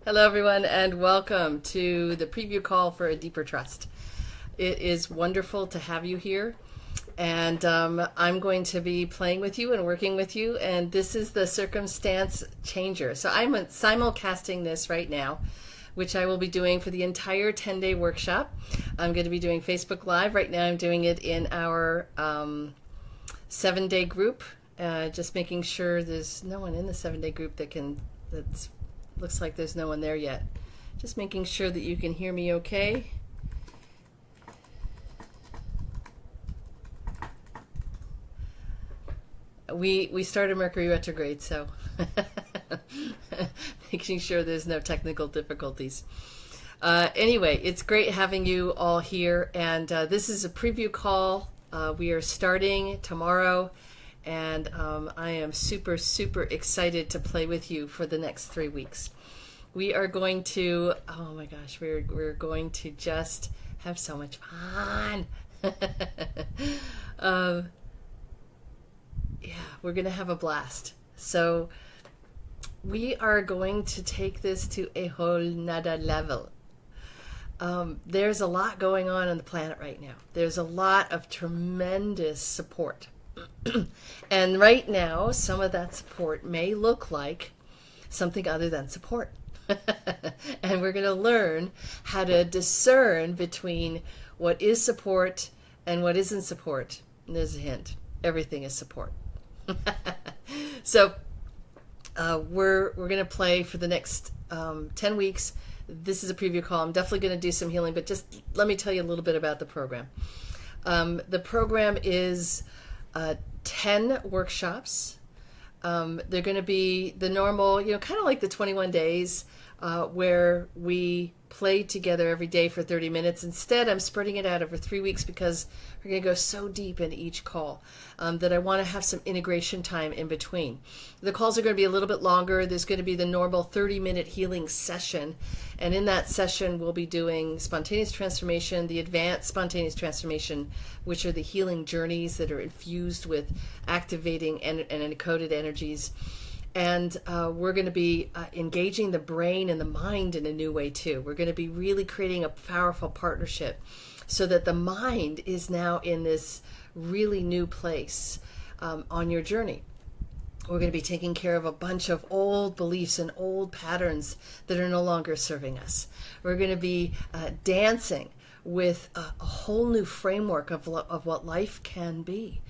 Hello, everyone, and welcome to the preview call for A Deeper Trust. It is wonderful to have you here, and I'm going to be playing with you and working with you, and this is the circumstance changer. So I'm simulcasting this right now, which I will be doing for the entire 10-day workshop. I'm going to be doing Facebook Live. Right now I'm doing it in our 7-day group, just making sure there's no one in the 7-day group that's looks like there's no one there yet. Just making sure that you can hear me okay. We started Mercury retrograde, so making sure there's no technical difficulties. Anyway, it's great having you all here, and this is a preview call. We are starting tomorrow, and I am super excited to play with you for the next 3 weeks. We are going to, oh my gosh, we're going to just have so much fun. Yeah, we're going to have a blast. So we are going to take this to a whole nother level. There's a lot going on the planet right now. There's a lot of tremendous support. And right now, some of that support may look like something other than support. And we're going to learn how to discern between what is support and what isn't support. And there's a hint. Everything is support. So we're going to play for the next 10 weeks. This is a preview call. I'm definitely going to do some healing, but just let me tell you a little bit about the program. The program is 10 workshops. They're going to be the normal, kind of like the 21 days where we play together every day for 30 minutes. Instead, I'm spreading it out over 3 weeks because we're going to go so deep in each call that I want to have some integration time in between. The calls are going to be a little bit longer. There's going to be the normal 30-minute healing session. And in that session, we'll be doing spontaneous transformation, the advanced spontaneous transformation, which are the healing journeys that are infused with activating and encoded energies. And we're going to be engaging the brain and the mind in a new way too. We're going to be really creating a powerful partnership so that the mind is now in this really new place on your journey. We're going to be taking care of a bunch of old beliefs and old patterns that are no longer serving us. We're going to be dancing with a whole new framework of what life can be.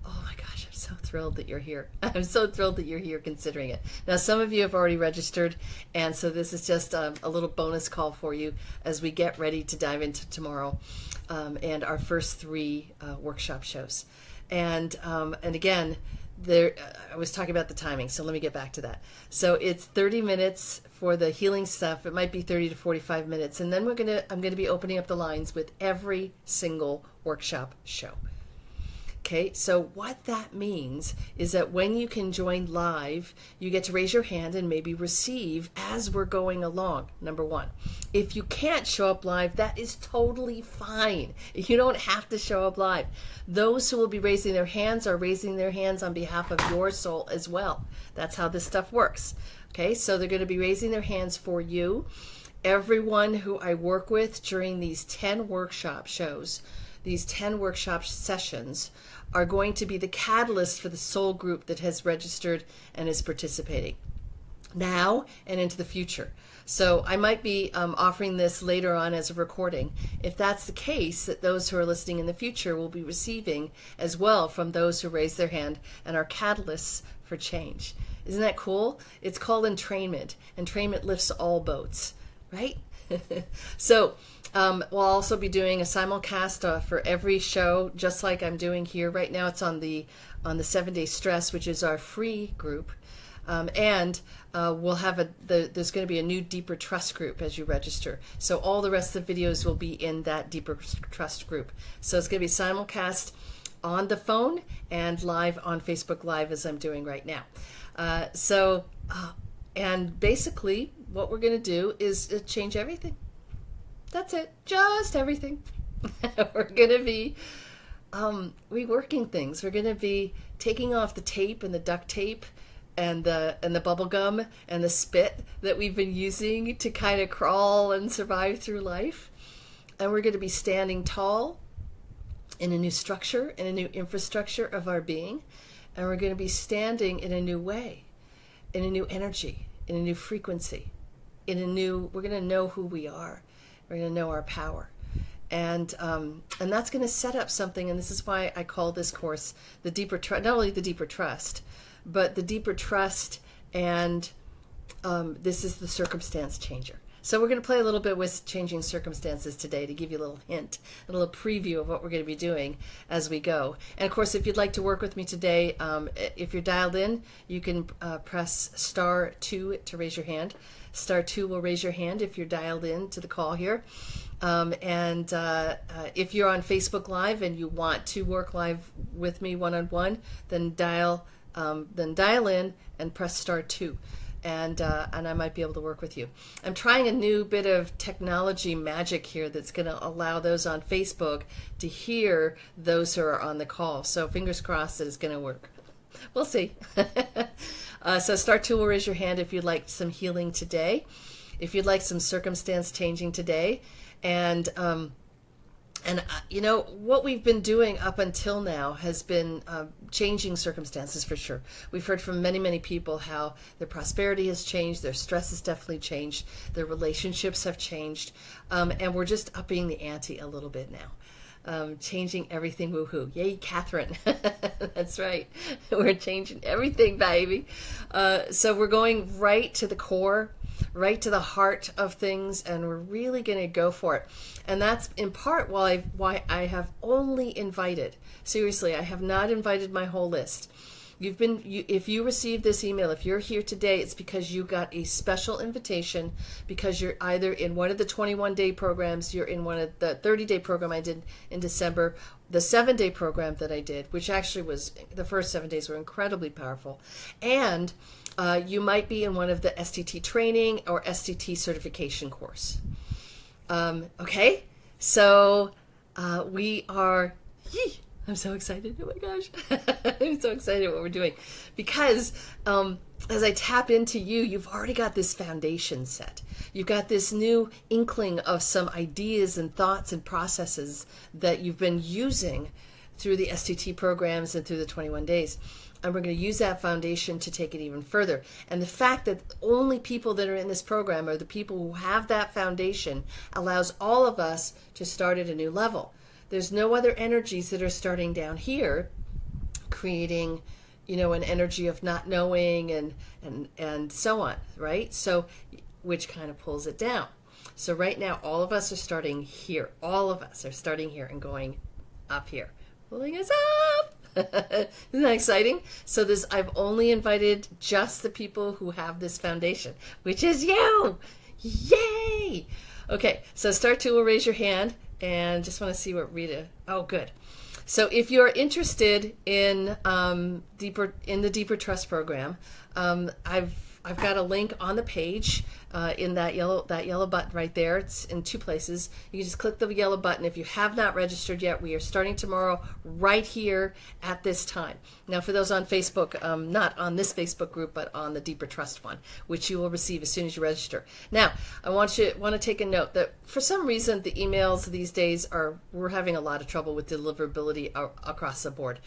Oh my gosh, I'm so thrilled that you're here. I'm so thrilled that you're here considering it. Now, some of you have already registered, and so this is just a little bonus call for you as we get ready to dive into tomorrow and our first 3 workshop shows. And again, I was talking about the timing, so let me get back to that. So it's 30 minutes for the healing stuff. It might be 30 to 45 minutes, and then I'm going to be opening up the lines with every single workshop show. Okay, so what that means is that when you can join live, you get to raise your hand and maybe receive as we're going along, number 1. If you can't show up live, that is totally fine. You don't have to show up live. Those who will be raising their hands are raising their hands on behalf of your soul as well. That's how this stuff works. Okay, so they're going to be raising their hands for you. Everyone who I work with during these 10 workshop shows, these 10 workshop sessions, are going to be the catalyst for the soul group that has registered and is participating now and into the future. So I might be offering this later on as a recording. If that's the case, that those who are listening in the future will be receiving as well from those who raise their hand and are catalysts for change. Isn't that cool? It's called entrainment. Entrainment lifts all boats, right? So we'll also be doing a simulcast for every show, just like I'm doing here. Right now it's on the 7-day stress, which is our free group. And we'll have there's going to be a new Deeper Trust group as you register. So all the rest of the videos will be in that Deeper Trust group. So it's going to be simulcast on the phone and live on Facebook Live as I'm doing right now. And basically what we're going to do is change everything. That's it. Just everything. We're going to be reworking things. We're going to be taking off the tape and the duct tape and the bubble gum and the spit that we've been using to kind of crawl and survive through life. And we're going to be standing tall in a new structure, in a new infrastructure of our being. And we're going to be standing in a new way, in a new energy, in a new frequency, we're going to know who we are. We're going to know our power. And that's going to set up something, and this is why I call this course the Deeper Trust, not only the Deeper Trust, but the Deeper Trust, and this is the circumstance changer. So we're going to play a little bit with changing circumstances today to give you a little hint, a little preview of what we're going to be doing as we go. And of course, if you'd like to work with me today, if you're dialed in, you can press *2 to raise your hand. *2 will raise your hand if you're dialed in to the call here. If you're on Facebook Live and you want to work live with me one-on-one, then dial in and press *2. And I might be able to work with you. I'm trying a new bit of technology magic here that's going to allow those on Facebook to hear those who are on the call. So fingers crossed that it's going to work. We'll see. So *2 will raise your hand if you'd like some healing today, if you'd like some circumstance changing today. And you know, what we've been doing up until now has been changing circumstances for sure. We've heard from many, many people how their prosperity has changed, their stress has definitely changed, their relationships have changed, and we're just upping the ante a little bit now. Changing everything, woohoo. Yay, Catherine. That's right. We're changing everything, baby. So we're going right to the core, right to the heart of things, and we're really going to go for it. And that's in part why I have only invited, seriously, I have not invited my whole list. If you received this email, if you're here today, it's because you got a special invitation, because you're either in one of the 21-day programs, you're in one of the 30-day program I did in December, the 7-day program that I did, which actually was, the first 7 days were incredibly powerful, and you might be in one of the STT training or STT certification course. Okay, so we are, I'm so excited. Oh my gosh. I'm so excited what we're doing, because as I tap into you, you've already got this foundation set. You've got this new inkling of some ideas and thoughts and processes that you've been using through the STT programs and through the 21 days. And we're going to use that foundation to take it even further. And the fact that only people that are in this program are the people who have that foundation allows all of us to start at a new level. There's no other energies that are starting down here, creating, you know, an energy of not knowing and so on, right? So, which kind of pulls it down. So right now, all of us are starting here. All of us are starting here and going up here, pulling us up. Isn't that exciting? So I've only invited just the people who have this foundation, which is you. Yay! Okay, so *2 will raise your hand, and just want to see what Rita. Oh, good. So if you're interested in the Deeper Trust program, I've got a link on the page in that yellow button right there. It's in 2 places. You can just click the yellow button. If you have not registered yet, we are starting tomorrow right here at this time. Now, for those on Facebook, not on this Facebook group, but on the Deeper Trust one, which you will receive as soon as you register. Now, I want to take a note that for some reason the emails these days we're having a lot of trouble with deliverability across the board.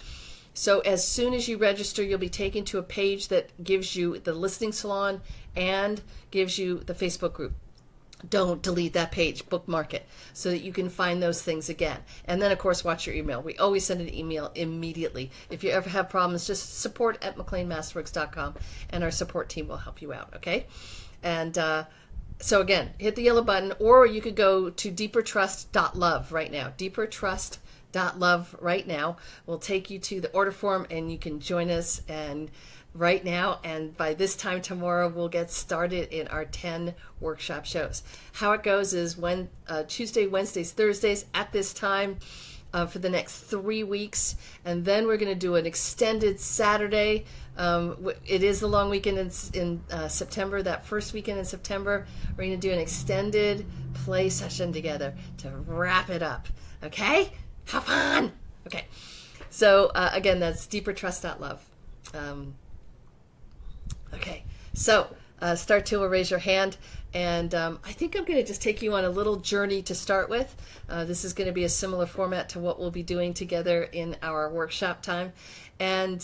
So as soon as you register, you'll be taken to a page that gives you the listening salon and gives you the Facebook group. Don't delete that page, bookmark it so that you can find those things again. And then, of course, watch your email. We always send an email immediately. If you ever have problems, just support@McLeanMasterworks.com and our support team will help you out, okay? And so again, hit the yellow button, or you could go to DeeperTrust.love right now. DeeperTrust.love right now will take you to the order form, and you can join us and right now, and by this time tomorrow we'll get started in our 10 workshop shows. How it goes is Tuesday, Wednesdays, Thursdays at this time for the next 3 weeks, and then we're going to do an extended Saturday. It is the long weekend in September, that first weekend in September. We're going to do an extended play session together to wrap it up. Okay? Have fun! Okay. So, again, that's DeeperTrust.love. So start to raise your hand, and I think I'm going to just take you on a little journey to start with. This is going to be a similar format to what we'll be doing together in our workshop time. And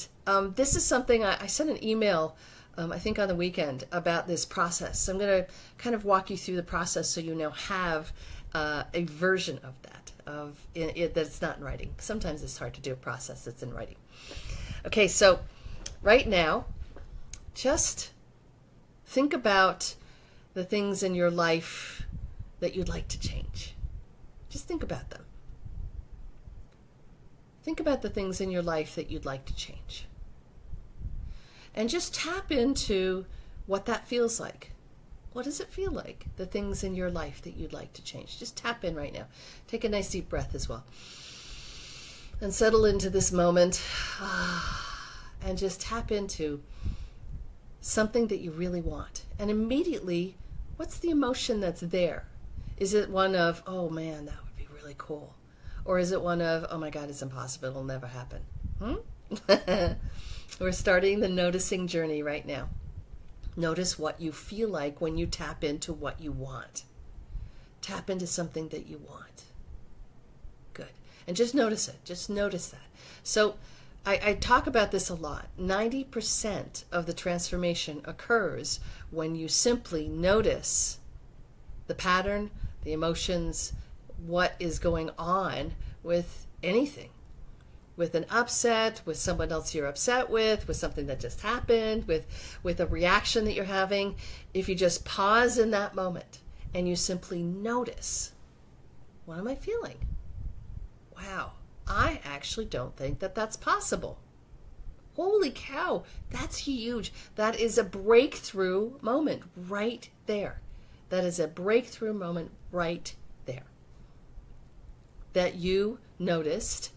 this is something I sent an email, I think on the weekend, about this process. So I'm going to kind of walk you through the process so you now have a version of that, that's not in writing. Sometimes it's hard to do a process that's in writing. Okay, so right now, just think about the things in your life that you'd like to change. Just think about them. Think about the things in your life that you'd like to change. And just tap into what that feels like. What does it feel like, the things in your life that you'd like to change? Just tap in right now. Take a nice deep breath as well. And settle into this moment. And just tap into something that you really want. And immediately, what's the emotion that's there? Is it one of, oh man, that would be really cool? Or is it one of, oh my God, it's impossible, it'll never happen? We're starting the noticing journey right now. Notice what you feel like when you tap into what you want. Tap into something that you want. Good. And just notice it. Just notice that. So I talk about this a lot. 90% of the transformation occurs when you simply notice the pattern, the emotions, what is going on with anything. With an upset, with someone else you're upset with something that just happened, with a reaction that you're having. If you just pause in that moment and you simply notice, what am I feeling? Wow, I actually don't think that that's possible. Holy cow, that's huge. That is a breakthrough moment right there. That is a breakthrough moment right there. That you noticed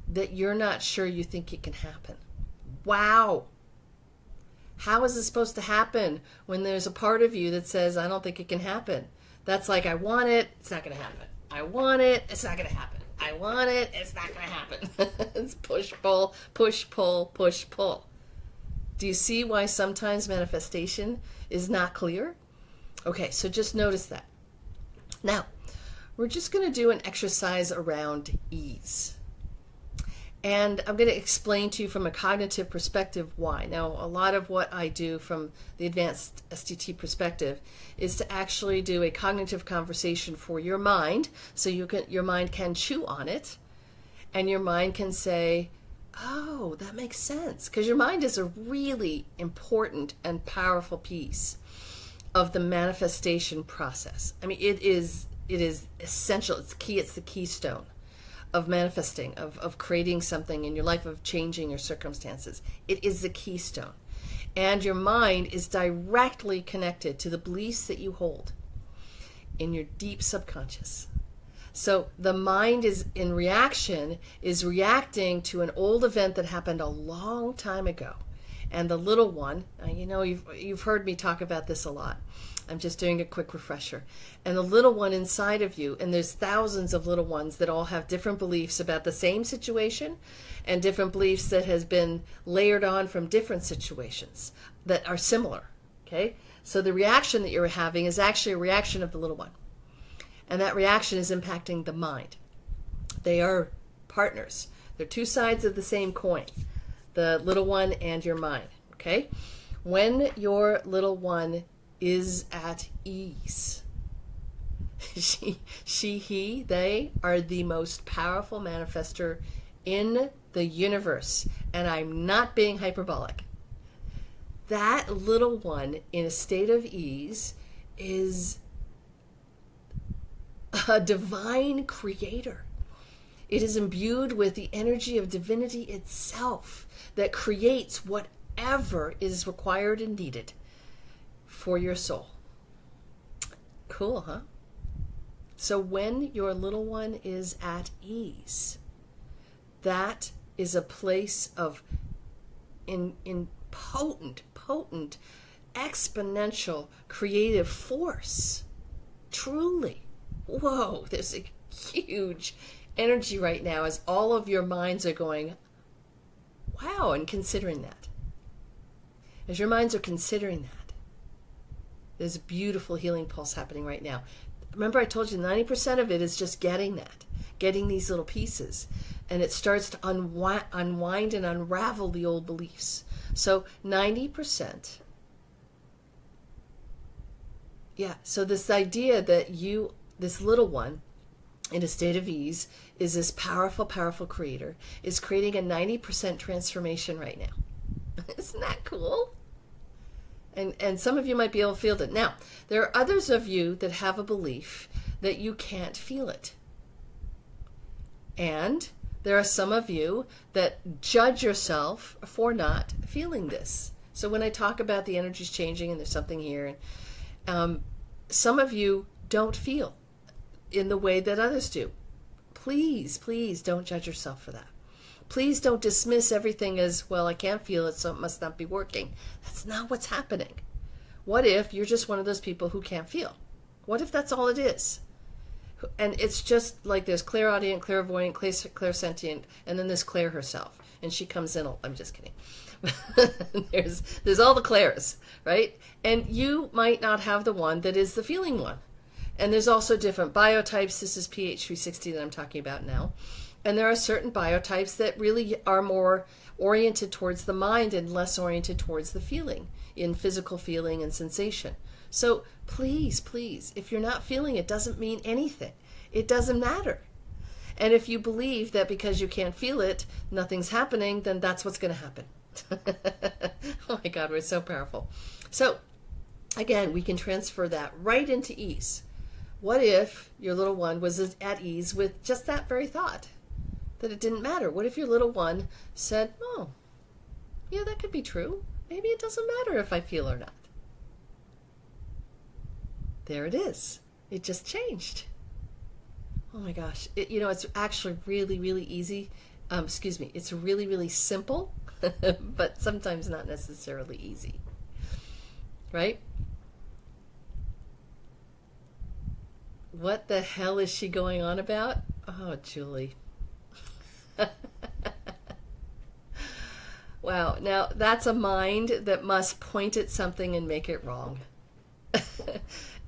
that you're not sure you think it can happen. Wow. How is it supposed to happen when there's a part of you that says, I don't think it can happen? That's like, I want it, it's not going to happen. I want it, it's not going to happen. I want it, it's not going to happen. It's push, pull, push, pull, push, pull. Do you see why sometimes manifestation is not clear? Okay, so just notice that. Now, we're just going to do an exercise around ease. And I'm going to explain to you from a cognitive perspective why. Now, a lot of what I do from the advanced STT perspective is to actually do a cognitive conversation for your mind, so your mind can chew on it, and your mind can say, oh, that makes sense. Because your mind is a really important and powerful piece of the manifestation process. I mean, it is essential. It's key. It's the keystone of manifesting, of creating something in your life, of changing your circumstances. It is the keystone. And your mind is directly connected to the beliefs that you hold in your deep subconscious. So the mind is reacting to an old event that happened a long time ago. And the little one, you've heard me talk about this a lot. I'm just doing a quick refresher. And the little one inside of you, and there's thousands of little ones that all have different beliefs about the same situation and different beliefs that has been layered on from different situations that are similar, okay? So the reaction that you're having is actually a reaction of the little one. And that reaction is impacting the mind. They are partners. They're two sides of the same coin, the little one and your mind, okay? When your little one is at ease, they are the most powerful manifester in the universe. And I'm not being hyperbolic. That little one in a state of ease is a divine creator. It is imbued with the energy of divinity itself that creates whatever is required and needed for your soul. Cool, huh? So when your little one is at ease, that is a place of in potent, exponential creative force. Truly. Whoa, there's a huge energy right now as all of your minds are going, wow, and considering that. as your minds are considering that, there's a beautiful healing pulse happening right now. Remember, I told you 90% of it is just getting that, getting these little pieces. And it starts to unwind and unravel the old beliefs. So 90%. Yeah, so this idea that you, this little one, in a state of ease, is this powerful, powerful creator, is creating a 90% transformation right now. Isn't that cool? And some of you might be able to feel it. Now, there are others of you that have a belief that you can't feel it. And there are some of you that judge yourself for not feeling this. So when I talk about the energies changing and there's something here, some of you don't feel in the way that others do. Please, please don't judge yourself for that. Please don't dismiss everything as, well, I can't feel it, so it must not be working. That's not what's happening. What if you're just one of those people who can't feel? What if that's all it is? And it's just like there's clairaudient, clairvoyant, clairsentient, and then there's Claire herself. And she comes in, I'm just kidding. there's all the Claires, right? And you might not have the one that is the feeling one. And there's also different biotypes. This is pH 360 that I'm talking about now. And there are certain biotypes that really are more oriented towards the mind and less oriented towards the feeling, in physical feeling and sensation. So please, please, if you're not feeling it, doesn't mean anything. It doesn't matter. And if you believe that because you can't feel it, nothing's happening, then that's what's going to happen. Oh my God, we're so powerful. So again, we can transfer that right into ease. What if your little one was at ease with just that very thought? That it didn't matter. What if your little one said, oh, yeah, that could be true. Maybe it doesn't matter if I feel or not. There it is. It just changed. Oh my gosh. It's actually really, really easy. It's really, really simple, but sometimes not necessarily easy. Right? What the hell is she going on about? Oh, Julie. Wow, now that's a mind that must point at something and make it wrong.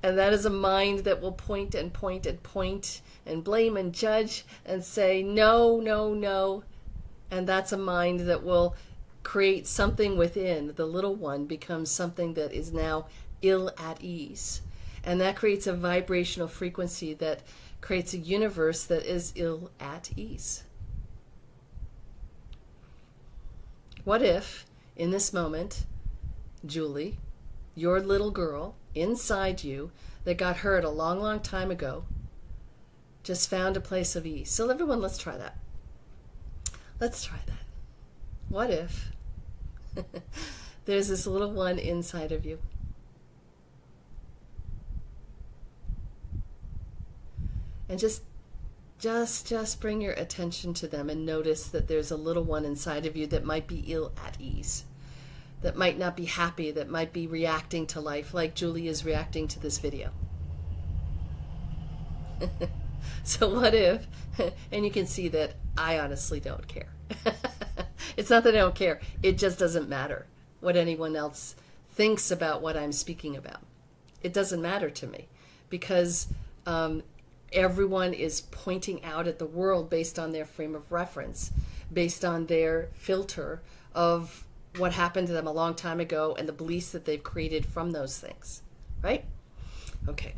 And that is a mind that will point and point and point and blame and judge and say no, no, no. And that's a mind that will create something within. The little one becomes something that is now ill at ease. And that creates a vibrational frequency that creates a universe that is ill at ease. What if, in this moment, Julie, your little girl inside you that got hurt a long, long time ago, just found a place of ease? So everyone, let's try that. Let's try that. What if there's this little one inside of you? And just bring your attention to them and notice that there's a little one inside of you that might be ill at ease, that might not be happy, that might be reacting to life like Julie is reacting to this video. So what if, and you can see that I honestly don't care. It's not that I don't care, it just doesn't matter what anyone else thinks about what I'm speaking about. It doesn't matter to me because everyone is pointing out at the world based on their frame of reference, based on their filter of what happened to them a long time ago and the beliefs that they've created from those things, right? Okay.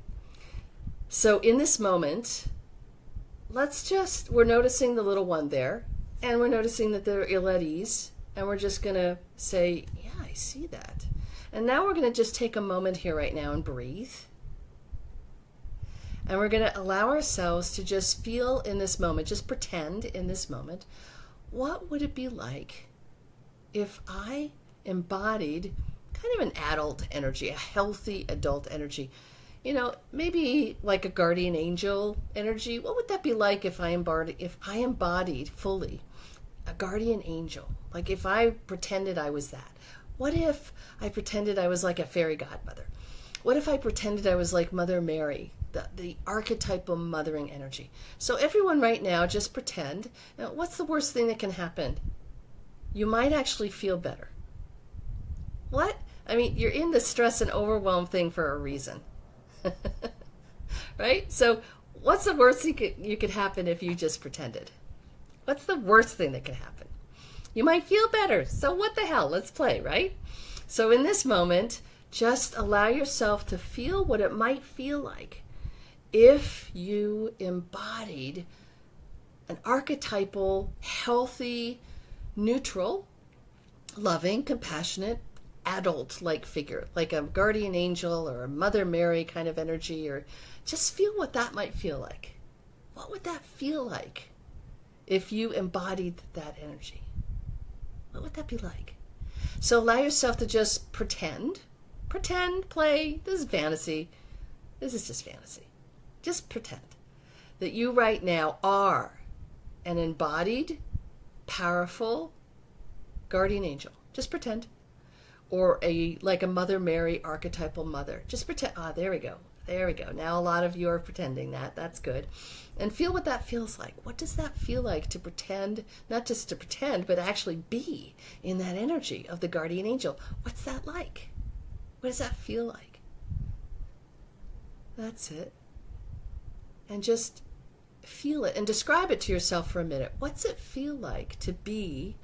So in this moment, we're noticing the little one there, and we're noticing that they're ill at ease, and we're just going to say, yeah, I see that. And now we're going to just take a moment here right now and breathe. And we're going to allow ourselves to just feel in this moment, just pretend in this moment, what would it be like if I embodied kind of an adult energy, a healthy adult energy? You know, maybe like a guardian angel energy. What would that be like if I embodied fully a guardian angel? Like if I pretended I was that? What if I pretended I was like a fairy godmother? What if I pretended I was like Mother Mary, the archetypal mothering energy? So everyone right now, just pretend. Now, what's the worst thing that can happen? You might actually feel better. What? I mean, you're in the stress and overwhelm thing for a reason. Right? So what's the worst thing you could happen if you just pretended? What's the worst thing that could happen? You might feel better. So what the hell? Let's play, right? So in this moment, just allow yourself to feel what it might feel like if you embodied an archetypal, healthy, neutral, loving, compassionate, adult-like figure, like a guardian angel or a Mother Mary kind of energy, or just feel what that might feel like. What would that feel like if you embodied that energy? What would that be like? So allow yourself to just pretend, play. This is fantasy. This is just fantasy. Just pretend that you right now are an embodied, powerful guardian angel. Just pretend. Or like a Mother Mary archetypal mother. Just pretend. Ah, there we go. There we go. Now a lot of you are pretending that. That's good. And feel what that feels like. What does that feel like to pretend, not just to pretend, but actually be in that energy of the guardian angel? What's that like? What does that feel like? That's it. And just feel it and describe it to yourself for a minute. What's it feel like to be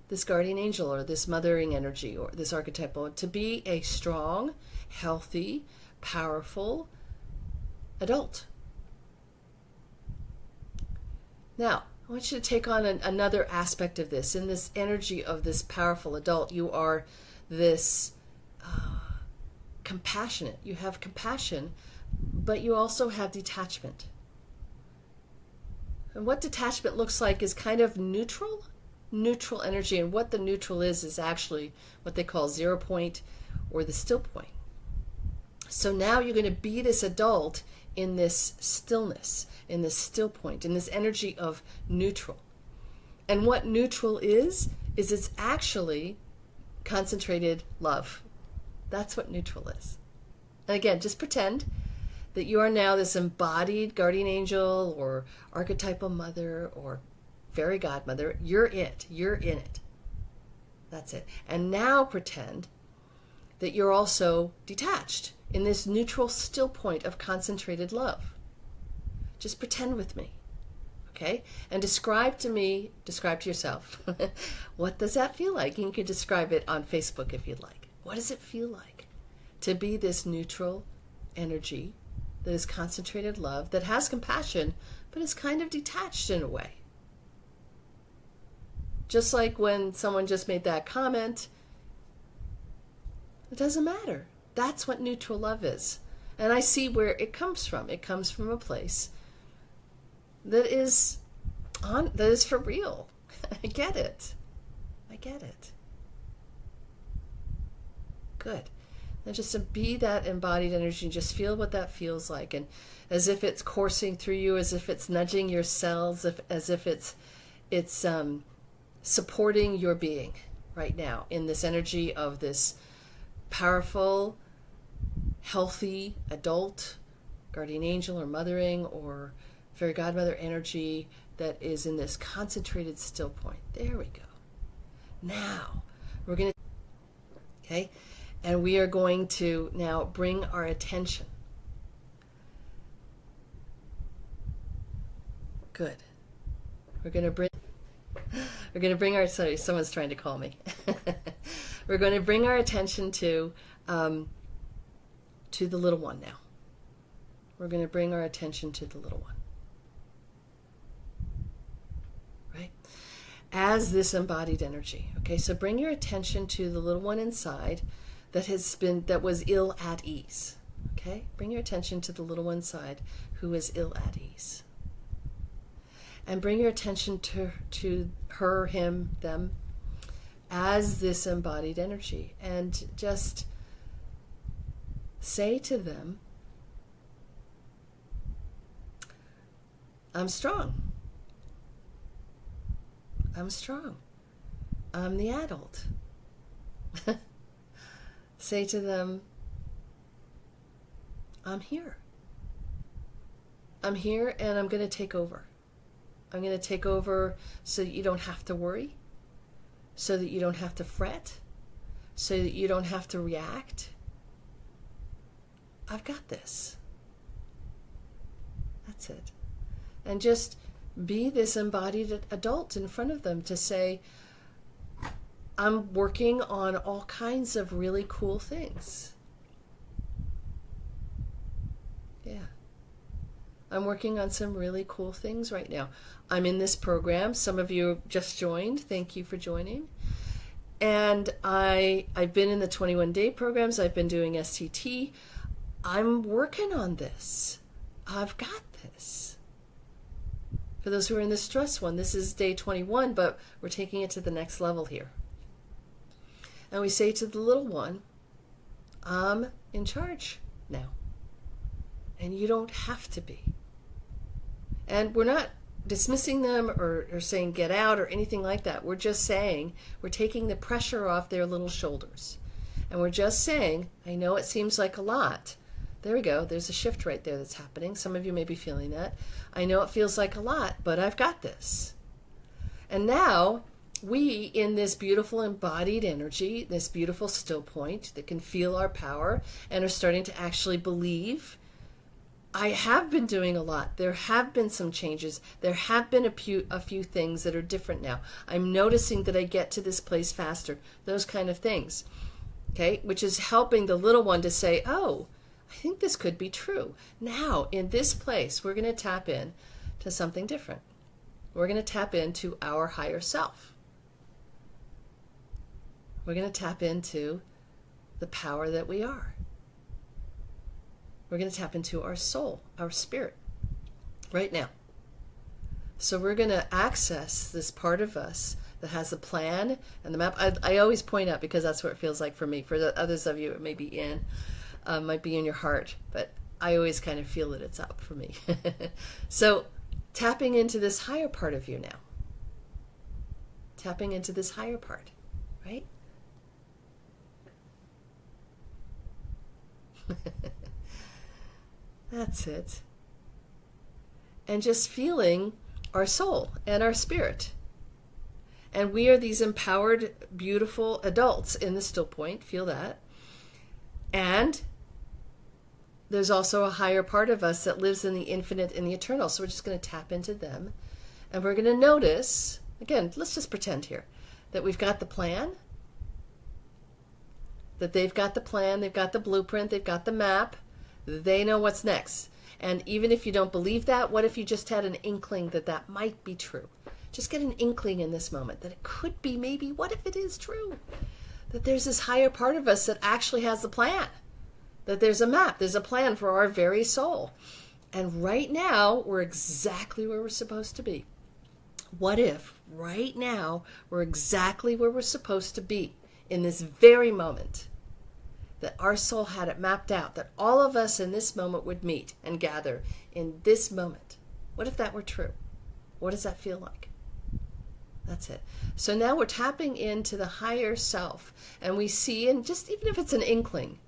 this guardian angel or this mothering energy or this archetypal, to be a strong, healthy, powerful adult? Now, I want you to take on another aspect of this. In this energy of this powerful adult, you are this compassionate. You have compassion, but you also have detachment. And what detachment looks like is kind of neutral energy. And what the neutral is actually what they call 0 point or the still point. So now you're going to be this adult in this stillness, in this still point, in this energy of neutral. And what neutral is it's actually concentrated love. That's what neutral is. And again, just pretend that you are now this embodied guardian angel or archetypal mother or fairy godmother. You're it. You're in it. That's it. And now pretend that you're also detached in this neutral still point of concentrated love. Just pretend with me. Okay? And describe to yourself, what does that feel like? And you can describe it on Facebook if you'd like. What does it feel like to be this neutral energy that is concentrated love, that has compassion, but is kind of detached in a way? Just like when someone just made that comment, it doesn't matter. That's what neutral love is. And I see where it comes from. It comes from a place that is for real. I get it. Good. And just to be that embodied energy and just feel what that feels like, and as if it's coursing through you, as if it's nudging your cells, as if it's supporting your being right now in this energy of this powerful, healthy adult guardian angel or mothering or fairy godmother energy that is in this concentrated still point. There we go. Now we're going to, okay, and we are going to now bring our attention. Good. We're going to bring our, sorry, someone's trying to call me. We're going to bring our attention to the little one now. We're going to bring our attention to the little one. Right? As this embodied energy. Okay, so bring your attention to the little one inside that was ill at ease. Okay? Bring your attention to the little one inside who is ill at ease. And bring your attention to her, him, them, as this embodied energy. And just say to them, I'm strong. I'm strong. I'm the adult. Say to them, I'm here. I'm here and I'm going to take over. I'm going to take over so you don't have to worry, so that you don't have to fret, so that you don't have to react. I've got this. That's it. And just be this embodied adult in front of them to say, I'm working on all kinds of really cool things. Yeah. I'm working on some really cool things right now. I'm in this program. Some of you just joined. Thank you for joining. And I've been in the 21-day programs. I've been doing STT. I'm working on this. I've got this. For those who are in the stress one, this is day 21, but we're taking it to the next level here. And we say to the little one, I'm in charge now. And you don't have to be. And we're not dismissing them or saying get out or anything like that. We're just saying we're taking the pressure off their little shoulders. And we're just saying, I know it seems like a lot. There we go. There's a shift right there that's happening. Some of you may be feeling that. I know it feels like a lot, but I've got this. And now we, in this beautiful embodied energy, this beautiful still point that can feel our power and are starting to actually believe, I have been doing a lot. There have been some changes. There have been a few things that are different now. I'm noticing that I get to this place faster. Those kind of things. Okay? Which is helping the little one to say, oh, I think this could be true. Now, in this place, we're going to tap in to something different. We're going to tap into our higher self. We're going to tap into the power that we are. We're going to tap into our soul, our spirit, right now. So we're going to access this part of us that has a plan and the map. I always point out, because that's what it feels like for me. For the others of you, it may be might be in your heart, but I always kind of feel that it's up for me. So tapping into this higher part of you now. Tapping into this higher part, right? That's it. And just feeling our soul and our spirit. And we are these empowered, beautiful adults in the still point. Feel that. And there's also a higher part of us that lives in the infinite and the eternal. So we're just going to tap into them. And we're going to notice, again, let's just pretend here, that we've got the plan. That they've got the plan, they've got the blueprint, they've got the map. They know what's next. And even if you don't believe that, what if you just had an inkling that that might be true? Just get an inkling in this moment that it could be, maybe, what if it is true? That there's this higher part of us that actually has a plan. That there's a map, there's a plan for our very soul. And right now, we're exactly where we're supposed to be. What if right now we're exactly where we're supposed to be in this very moment? That our soul had it mapped out, that all of us in this moment would meet and gather in this moment. What if that were true? What does that feel like? That's it. So now we're tapping into the higher self, and we see, and just even if it's an inkling,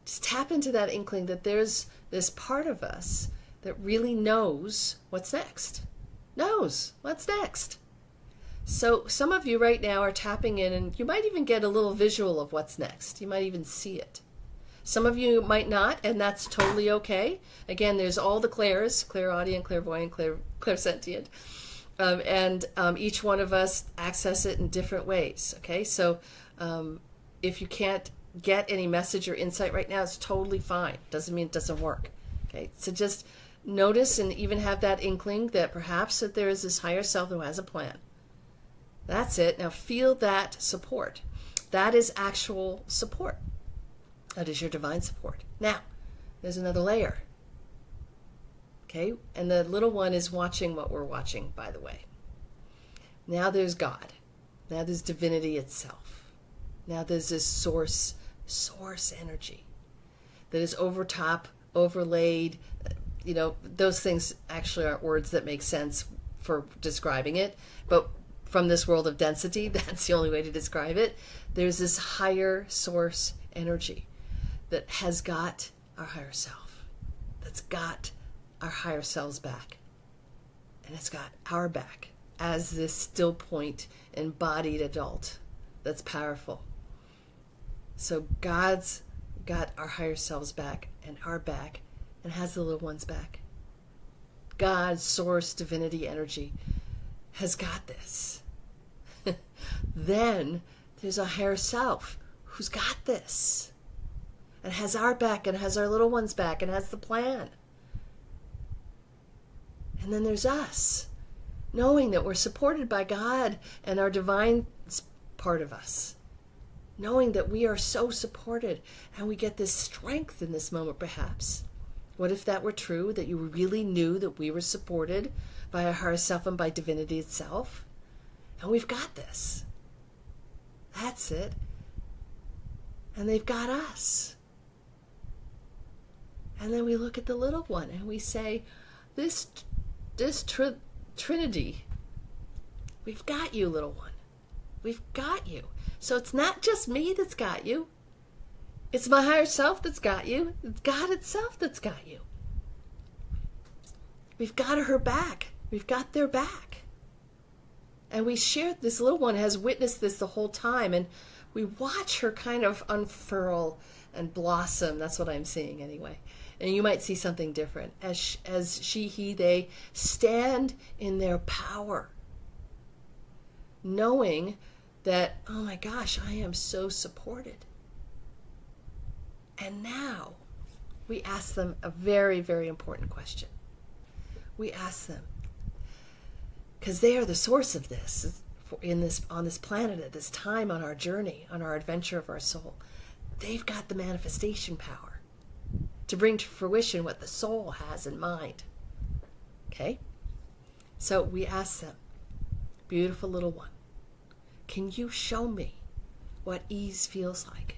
just tap into that inkling that there's this part of us that really knows what's next. Knows what's next. So some of you right now are tapping in, and you might even get a little visual of what's next. You might even see it. Some of you might not, and that's totally okay. Again, there's all the clairs, clairaudient, clairvoyant, clairsentient, and each one of us access it in different ways. Okay, so if you can't get any message or insight right now, it's totally fine. Doesn't mean it doesn't work. Okay, so just notice and even have that inkling that perhaps that there is this higher self who has a plan. That's it. Now feel that support. That is actual support. That is your divine support. Now, there's another layer. Okay? And the little one is watching what we're watching, by the way. Now there's God. Now there's divinity itself. Now there's this source energy that is overlaid. You know, those things actually aren't words that make sense for describing it, but from this world of density, that's the only way to describe it. There's this higher source energy that has got our higher self, that's got our higher selves back, and it's got our back as this still point embodied adult that's powerful. So God's got our higher selves back and our back and has the little ones back. God, source, divinity, energy has got this. Then there's a higher self who's got this and has our back and has our little ones back and has the plan. And then there's us, knowing that we're supported by God and our divine part of us, knowing that we are so supported and we get this strength in this moment perhaps. What if that were true, that you really knew that we were supported by our higher self and by divinity itself? And we've got this. That's it. And they've got us. And then we look at the little one and we say, this Trinity, we've got you, little one. We've got you. So it's not just me that's got you. It's my higher self that's got you. It's God itself that's got you. We've got her back. We've got their back. And we share, this little one has witnessed this the whole time, and we watch her kind of unfurl and blossom. That's what I'm seeing anyway. And you might see something different. As she, he, they stand in their power, knowing that, oh my gosh, I am so supported. And now we ask them a very, very important question. We ask them, because they are the source of this, on this planet at this time, on our journey, on our adventure of our soul. They've got the manifestation power to bring to fruition what the soul has in mind. Okay? So we ask them, beautiful little one, can you show me what ease feels like?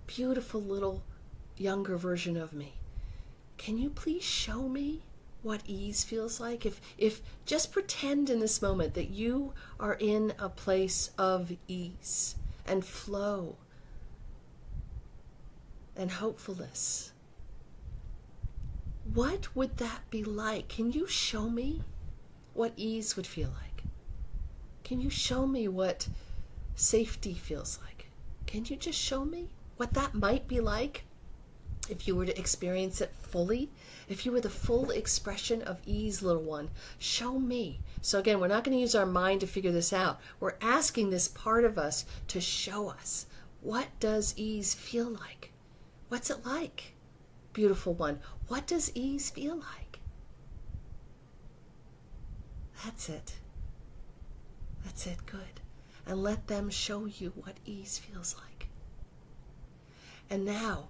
Beautiful little younger version of me, can you please show me what ease feels like? If just pretend in this moment that you are in a place of ease and flow and hopefulness. What would that be like? Can you show me what ease would feel like? Can you show me what safety feels like? Can you just show me what that might be like if you were to experience it fully? If you were the full expression of ease, little one, show me. So again, we're not going to use our mind to figure this out. We're asking this part of us to show us, what does ease feel like? What's it like? Beautiful one, what does ease feel like? That's it. That's it, good. And let them show you what ease feels like. And now,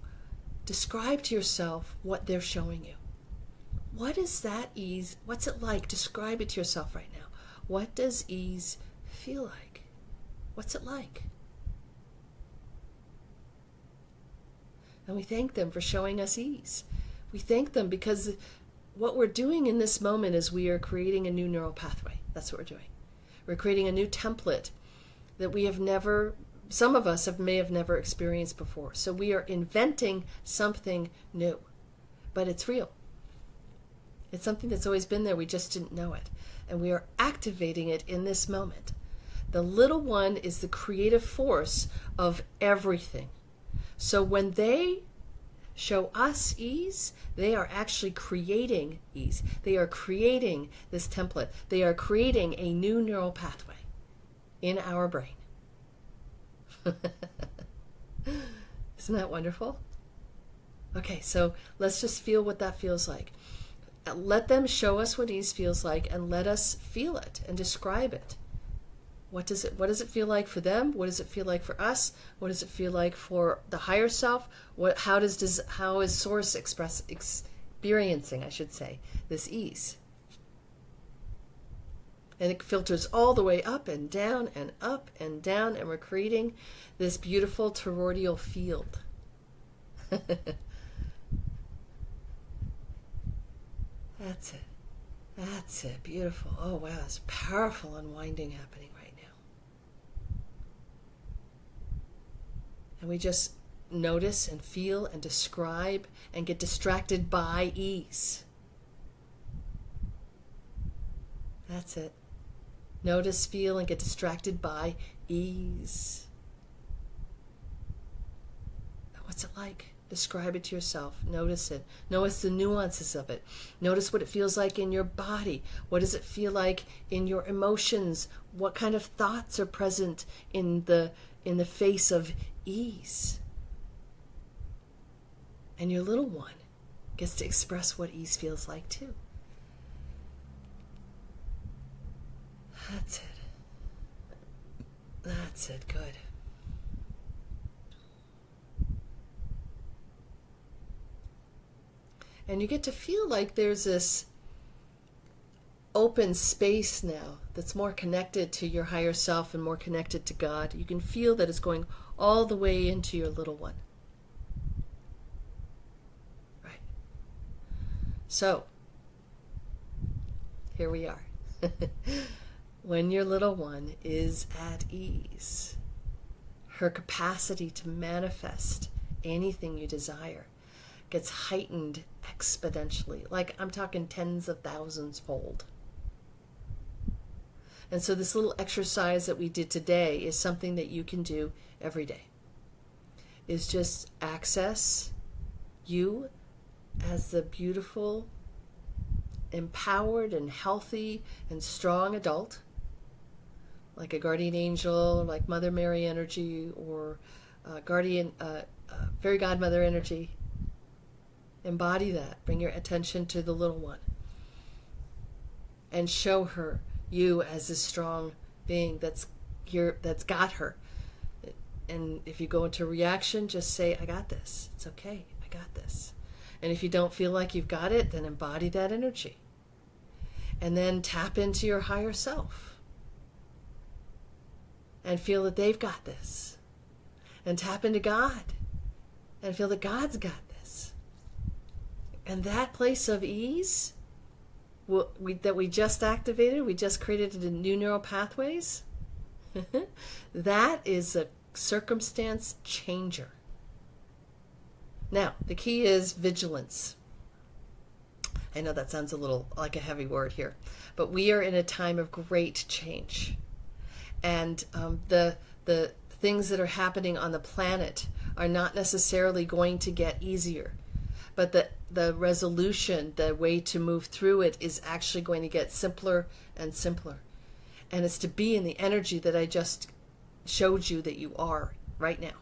describe to yourself what they're showing you. What is that ease? What's it like? Describe it to yourself right now. What does ease feel like? What's it like? And we thank them for showing us ease. We thank them because what we're doing in this moment is we are creating a new neural pathway. That's what we're doing. We're creating a new template that we have never, some of us may have never experienced before. So we are inventing something new, but it's real. It's something that's always been there. We just didn't know it. And we are activating it in this moment. The little one is the creative force of everything. So when they show us ease, they are actually creating ease. They are creating this template. They are creating a new neural pathway in our brain. Isn't that wonderful? Okay, so let's just feel what that feels like. Let them show us what ease feels like, and let us feel it and describe it. What does it feel like for them? What does it feel like for us? What does it feel like for the higher self? How is Source experiencing, I should say, this ease? And it filters all the way up and down and up and down, and we're creating this beautiful toroidal field. That's it. That's it. Beautiful. Oh, wow. There's powerful unwinding happening right now. And we just notice and feel and describe and get distracted by ease. That's it. Notice, feel, and get distracted by ease. What's it like? Describe it to yourself. Notice it. Notice the nuances of it. Notice what it feels like in your body. What does it feel like in your emotions? What kind of thoughts are present in the face of ease? And your little one gets to express what ease feels like too. That's it. That's it. Good. And you get to feel like there's this open space now that's more connected to your higher self and more connected to God. You can feel that it's going all the way into your little one. Right. So, here we are. When your little one is at ease, her capacity to manifest anything you desire gets heightened exponentially. Like, I'm talking tens of thousands fold. And so this little exercise that we did today is something that you can do every day. Is just access you as the beautiful, empowered and healthy and strong adult, like a guardian angel, like Mother Mary energy, or fairy godmother energy. Embody that. Bring your attention to the little one. And show her you as a strong being that's got her. And if you go into reaction, just say, I got this. It's okay. I got this. And if you don't feel like you've got it, then embody that energy. And then tap into your higher self. And feel that they've got this. And tap into God. And feel that God's got this. And that place of ease that we just activated, we just created new neural pathways, that is a circumstance changer. Now, the key is vigilance. I know that sounds a little like a heavy word here, but we are in a time of great change. And the things that are happening on the planet are not necessarily going to get easier. But the resolution, the way to move through it is actually going to get simpler and simpler. And it's to be in the energy that I just showed you that you are right now.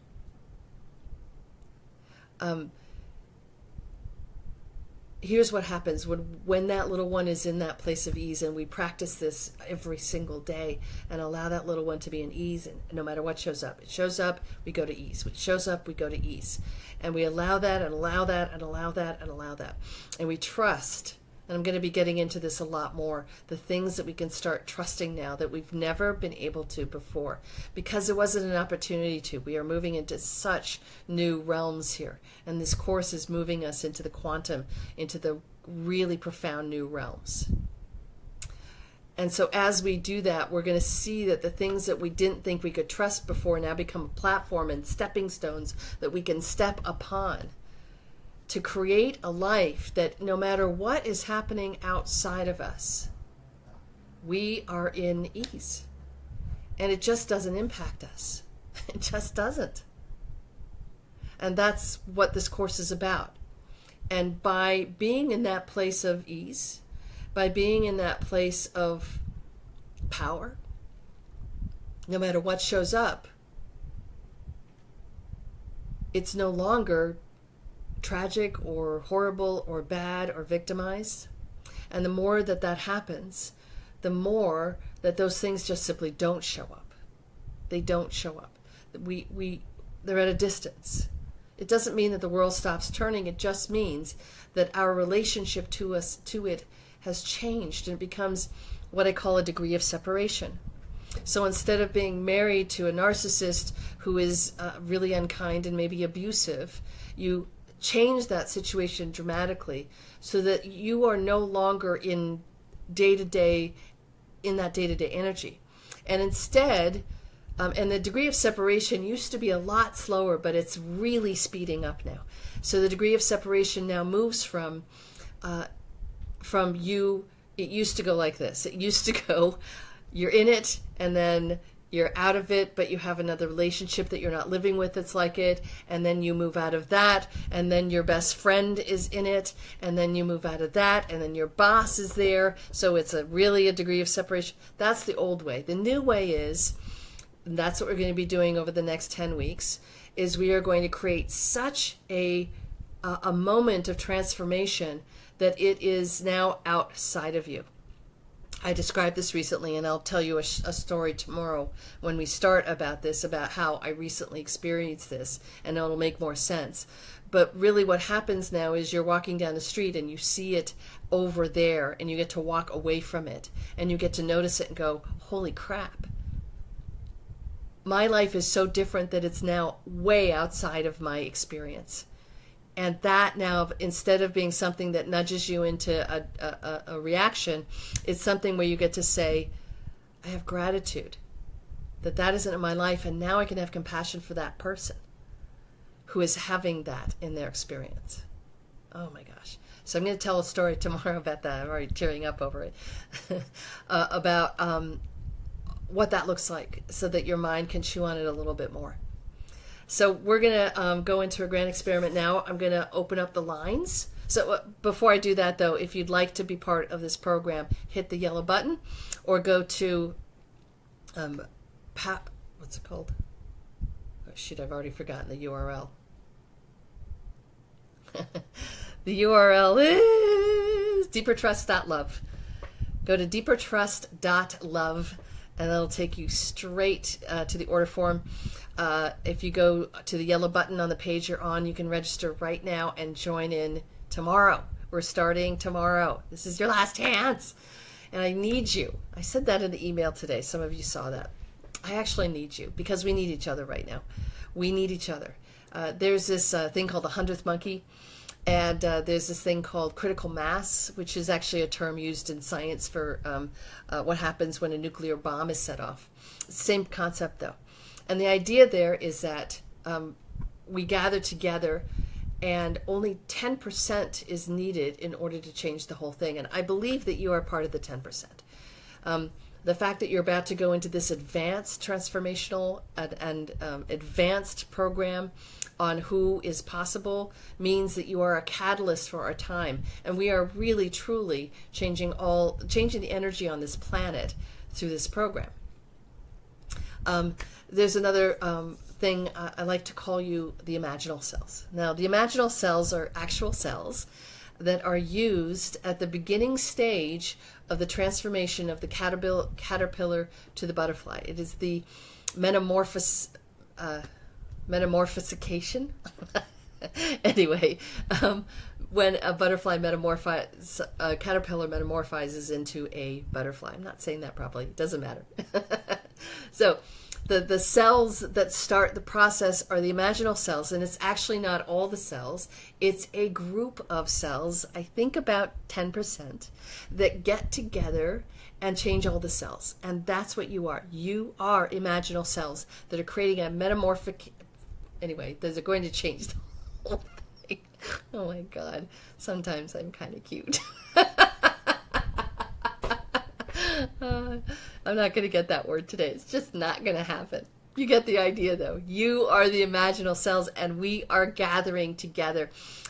Here's what happens when that little one is in that place of ease, and we practice this every single day and allow that little one to be in ease, and no matter what shows up. It shows up, we go to ease. It shows up, we go to ease. And we allow that and allow that and allow that and allow that. And we trust, and I'm going to be getting into this a lot more, the things that we can start trusting now that we've never been able to before, because there wasn't an opportunity to. We are moving into such new realms here, and this course is moving us into the quantum, into the really profound new realms. And so as we do that, we're going to see that the things that we didn't think we could trust before now become a platform and stepping stones that we can step upon to create a life that no matter what is happening outside of us, we are in ease. And it just doesn't impact us. It just doesn't. And that's what this course is about. And by being in that place of ease, by being in that place of power, no matter what shows up, it's no longer tragic or horrible or bad or victimized. And the more that that happens, the more that those things just simply don't show up. They don't show up. They're at a distance. It doesn't mean that the world stops turning. It just means that our relationship to it has changed, and it becomes what I call a degree of separation. So instead of being married to a narcissist who is really unkind and maybe abusive, you change that situation dramatically so that you are no longer in that day-to-day energy. And instead, and the degree of separation used to be a lot slower, but it's really speeding up now. So the degree of separation now moves from you, it used to go like this. It used to go, you're in it and then you're out of it, but you have another relationship that you're not living with that's like it, and then you move out of that, and then your best friend is in it, and then you move out of that, and then your boss is there, so it's really a degree of separation. That's the old way. The new way is, and that's what we're going to be doing over the next 10 weeks, is we are going to create such a moment of transformation that it is now outside of you. I described this recently, and I'll tell you a story tomorrow when we start about this, about how I recently experienced this, and it'll make more sense. But really what happens now is you're walking down the street and you see it over there, and you get to walk away from it, and you get to notice it and go, holy crap. My life is so different that it's now way outside of my experience. And that now, instead of being something that nudges you into a reaction, it's something where you get to say, I have gratitude that that isn't in my life, and now I can have compassion for that person who is having that in their experience. Oh my gosh. So I'm going to tell a story tomorrow about that. I'm already tearing up over it. About what that looks like so that your mind can chew on it a little bit more. So we're going to go into a grand experiment now. I'm going to open up the lines. So before I do that, though, if you'd like to be part of this program, hit the yellow button or go to, what's it called? Oh, shoot, I've already forgotten the URL. The URL is deepertrust.love. Go to deepertrust.love, and that'll take you straight to the order form. If you go to the yellow button on the page you're on, you can register right now and join in tomorrow. We're starting tomorrow. This is your last chance. And I need you. I said that in the email today. Some of you saw that. I actually need you because we need each other right now. We need each other. There's this thing called the 100th monkey. And there's this thing called critical mass, which is actually a term used in science for what happens when a nuclear bomb is set off. Same concept, though. And the idea there is that we gather together and only 10% is needed in order to change the whole thing. And I believe that you are part of the 10%. The fact that you're about to go into this advanced transformational and advanced program on who is possible means that you are a catalyst for our time. And we are really, truly changing the energy on this planet through this program. There's another thing I like to call you the imaginal cells. Now, the imaginal cells are actual cells that are used at the beginning stage of the transformation of the caterpillar to the butterfly. It is the metamorphosification. Anyway, when a caterpillar metamorphizes into a butterfly. I'm not saying that properly. It doesn't matter. So the cells that start the process are the imaginal cells, and it's actually not all the cells. It's a group of cells, I think about 10%, that get together and change all the cells. And that's what you are. You are imaginal cells that are creating a metamorphic... Anyway, those are going to change the whole thing. Oh my God. Sometimes I'm kind of cute. I'm not going to get that word today. It's just not going to happen. You get the idea, though. You are the imaginal cells, and we are gathering together.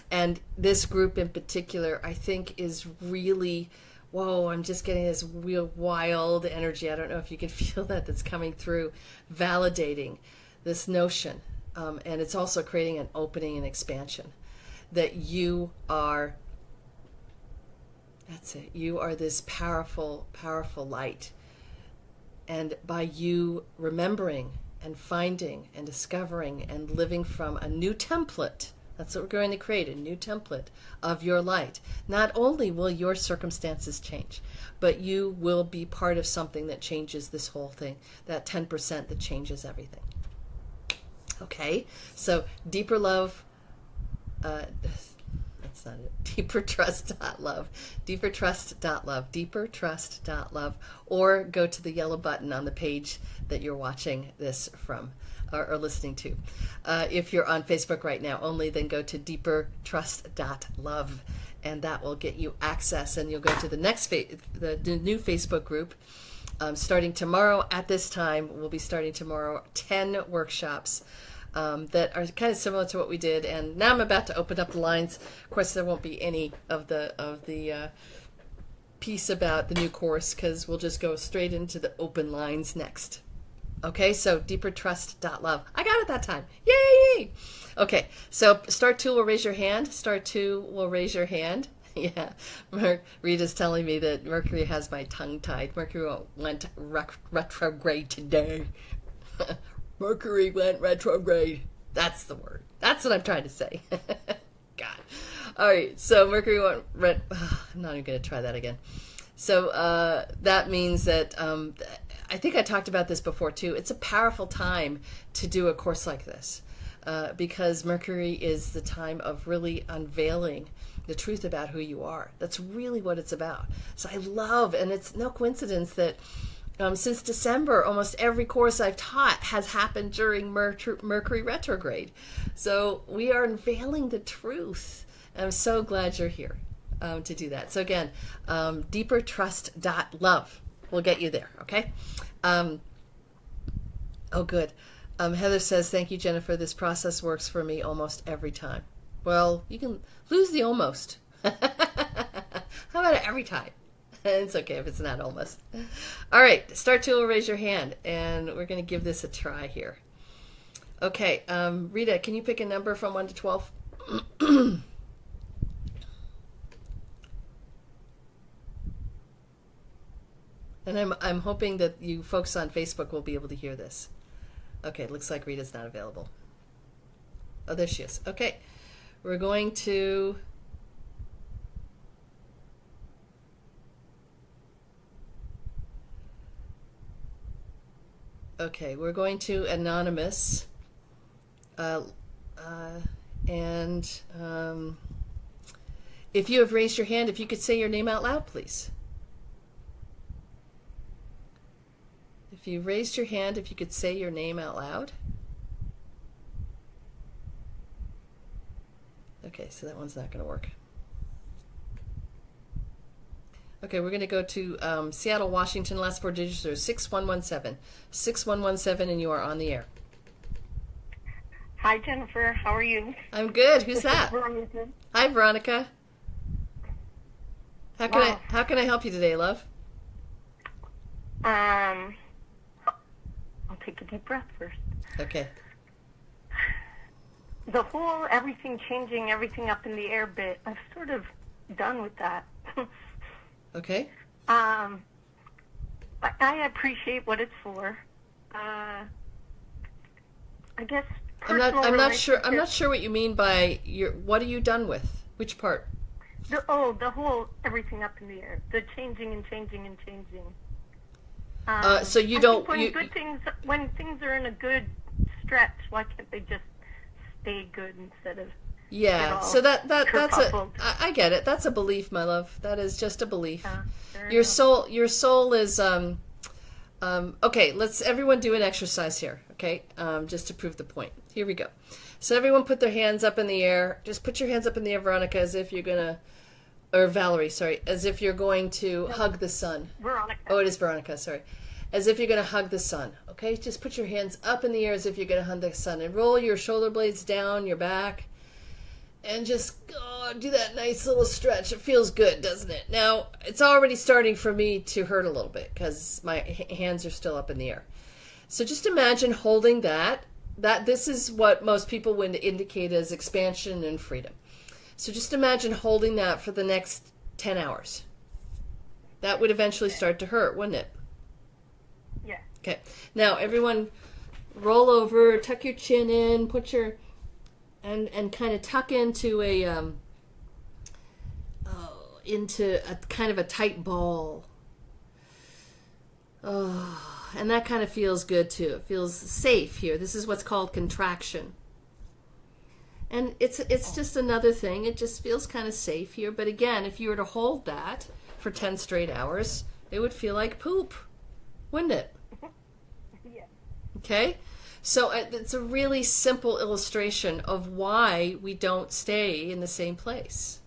And this group in particular, I think, is really... Whoa, I'm just getting this real wild energy. I don't know if you can feel that that's coming through, validating this notion. And it's also creating an opening and expansion that you are, that's it, you are this powerful, powerful light. And by you remembering and finding and discovering and living from a new template, that's what we're going to create, a new template of your light. Not only will your circumstances change, but you will be part of something that changes this whole thing, that 10% that changes everything. Okay, so deeper love, that's not it, deepertrust.love, deepertrust.love, or go to the yellow button on the page that you're watching this from or listening to. If you're on Facebook right now only, then go to deepertrust.love, and that will get you access, and you'll go to the next the new Facebook group, Starting tomorrow at this time, we'll be starting tomorrow 10 workshops that are kind of similar to what we did. And now I'm about to open up the lines. Of course, there won't be any of the piece about the new course, because we'll just go straight into the open lines next. Okay, so deepertrust.love. I got it that time. Yay! Okay, so star 2 will raise your hand. Star 2 will raise your hand. Yeah, Rita's telling me that Mercury has my tongue tied. Mercury went retrograde today. Mercury went retrograde. That's the word. That's what I'm trying to say. God. All right, so Mercury went I'm not even going to try that again. So that means that I think I talked about this before too. It's a powerful time to do a course like this because Mercury is the time of really unveiling the truth about who you are. That's really what it's about. So I love, and it's no coincidence that since December, almost every course I've taught has happened during Mercury retrograde. So we are unveiling the truth. And I'm so glad you're here to do that. So again, deepertrust.love will get you there, okay? Oh, good. Heather says, thank you, Jennifer. This process works for me almost every time. Well, you can lose the almost. How about it every time? It's okay if it's not almost. All right, star 2 will raise your hand, and we're going to give this a try here. Okay, Rita, can you pick a number from 1 to 12? And I'm hoping that you folks on Facebook will be able to hear this. Okay, it looks like Rita's not available. Oh, there she is. Okay, we're going to... Okay, we're going to anonymous, and if you have raised your hand, if you could say your name out loud, please. If you raised your hand, if you could say your name out loud. Okay, so that one's not going to work. Okay, we're going to go to Seattle, Washington. Last 4 digits are 6117. 6117, and you are on the air. Hi, Jennifer. How are you? I'm good. Who's that? Veronica. Hi, Veronica. How can I help you today, love? I'll take a deep breath first. Okay. The whole everything changing, everything up in the air bit, I've sort of done with that. Okay. I appreciate what it's for. I guess I'm not sure what you mean by what are you done with? Which part? The whole everything up in the air. The changing and changing and changing. So you don't when things are in a good stretch, why can't they just stay good instead of so that's I get it. That's a belief, my love. That is just a belief. Your soul is okay, let's everyone do an exercise here, okay? Just to prove the point. Here we go. So everyone put their hands up in the air. Just put your hands up in the air, Veronica, as if you're gonna, or Valerie, sorry, as if you're going to hug the sun. Veronica. Oh, it is Veronica, sorry. As if you're going to hug the sun, okay? Just put your hands up in the air as if you're going to hug the sun, and roll your shoulder blades down your back, and just do that nice little stretch. It feels good, doesn't it? Now, it's already starting for me to hurt a little bit because my hands are still up in the air. So just imagine holding that. This is what most people would indicate as expansion and freedom. So just imagine holding that for the next 10 hours. That would eventually start to hurt, wouldn't it? Yeah. Okay. Now, everyone roll over, tuck your chin in, put your... And kind of tuck into a kind of a tight ball. Oh, and that kind of feels good too. It feels safe here. This is what's called contraction. And it's just another thing. It just feels kind of safe here. But again, if you were to hold that for 10 straight hours, it would feel like poop, wouldn't it? Yeah. Okay? So it's a really simple illustration of why we don't stay in the same place.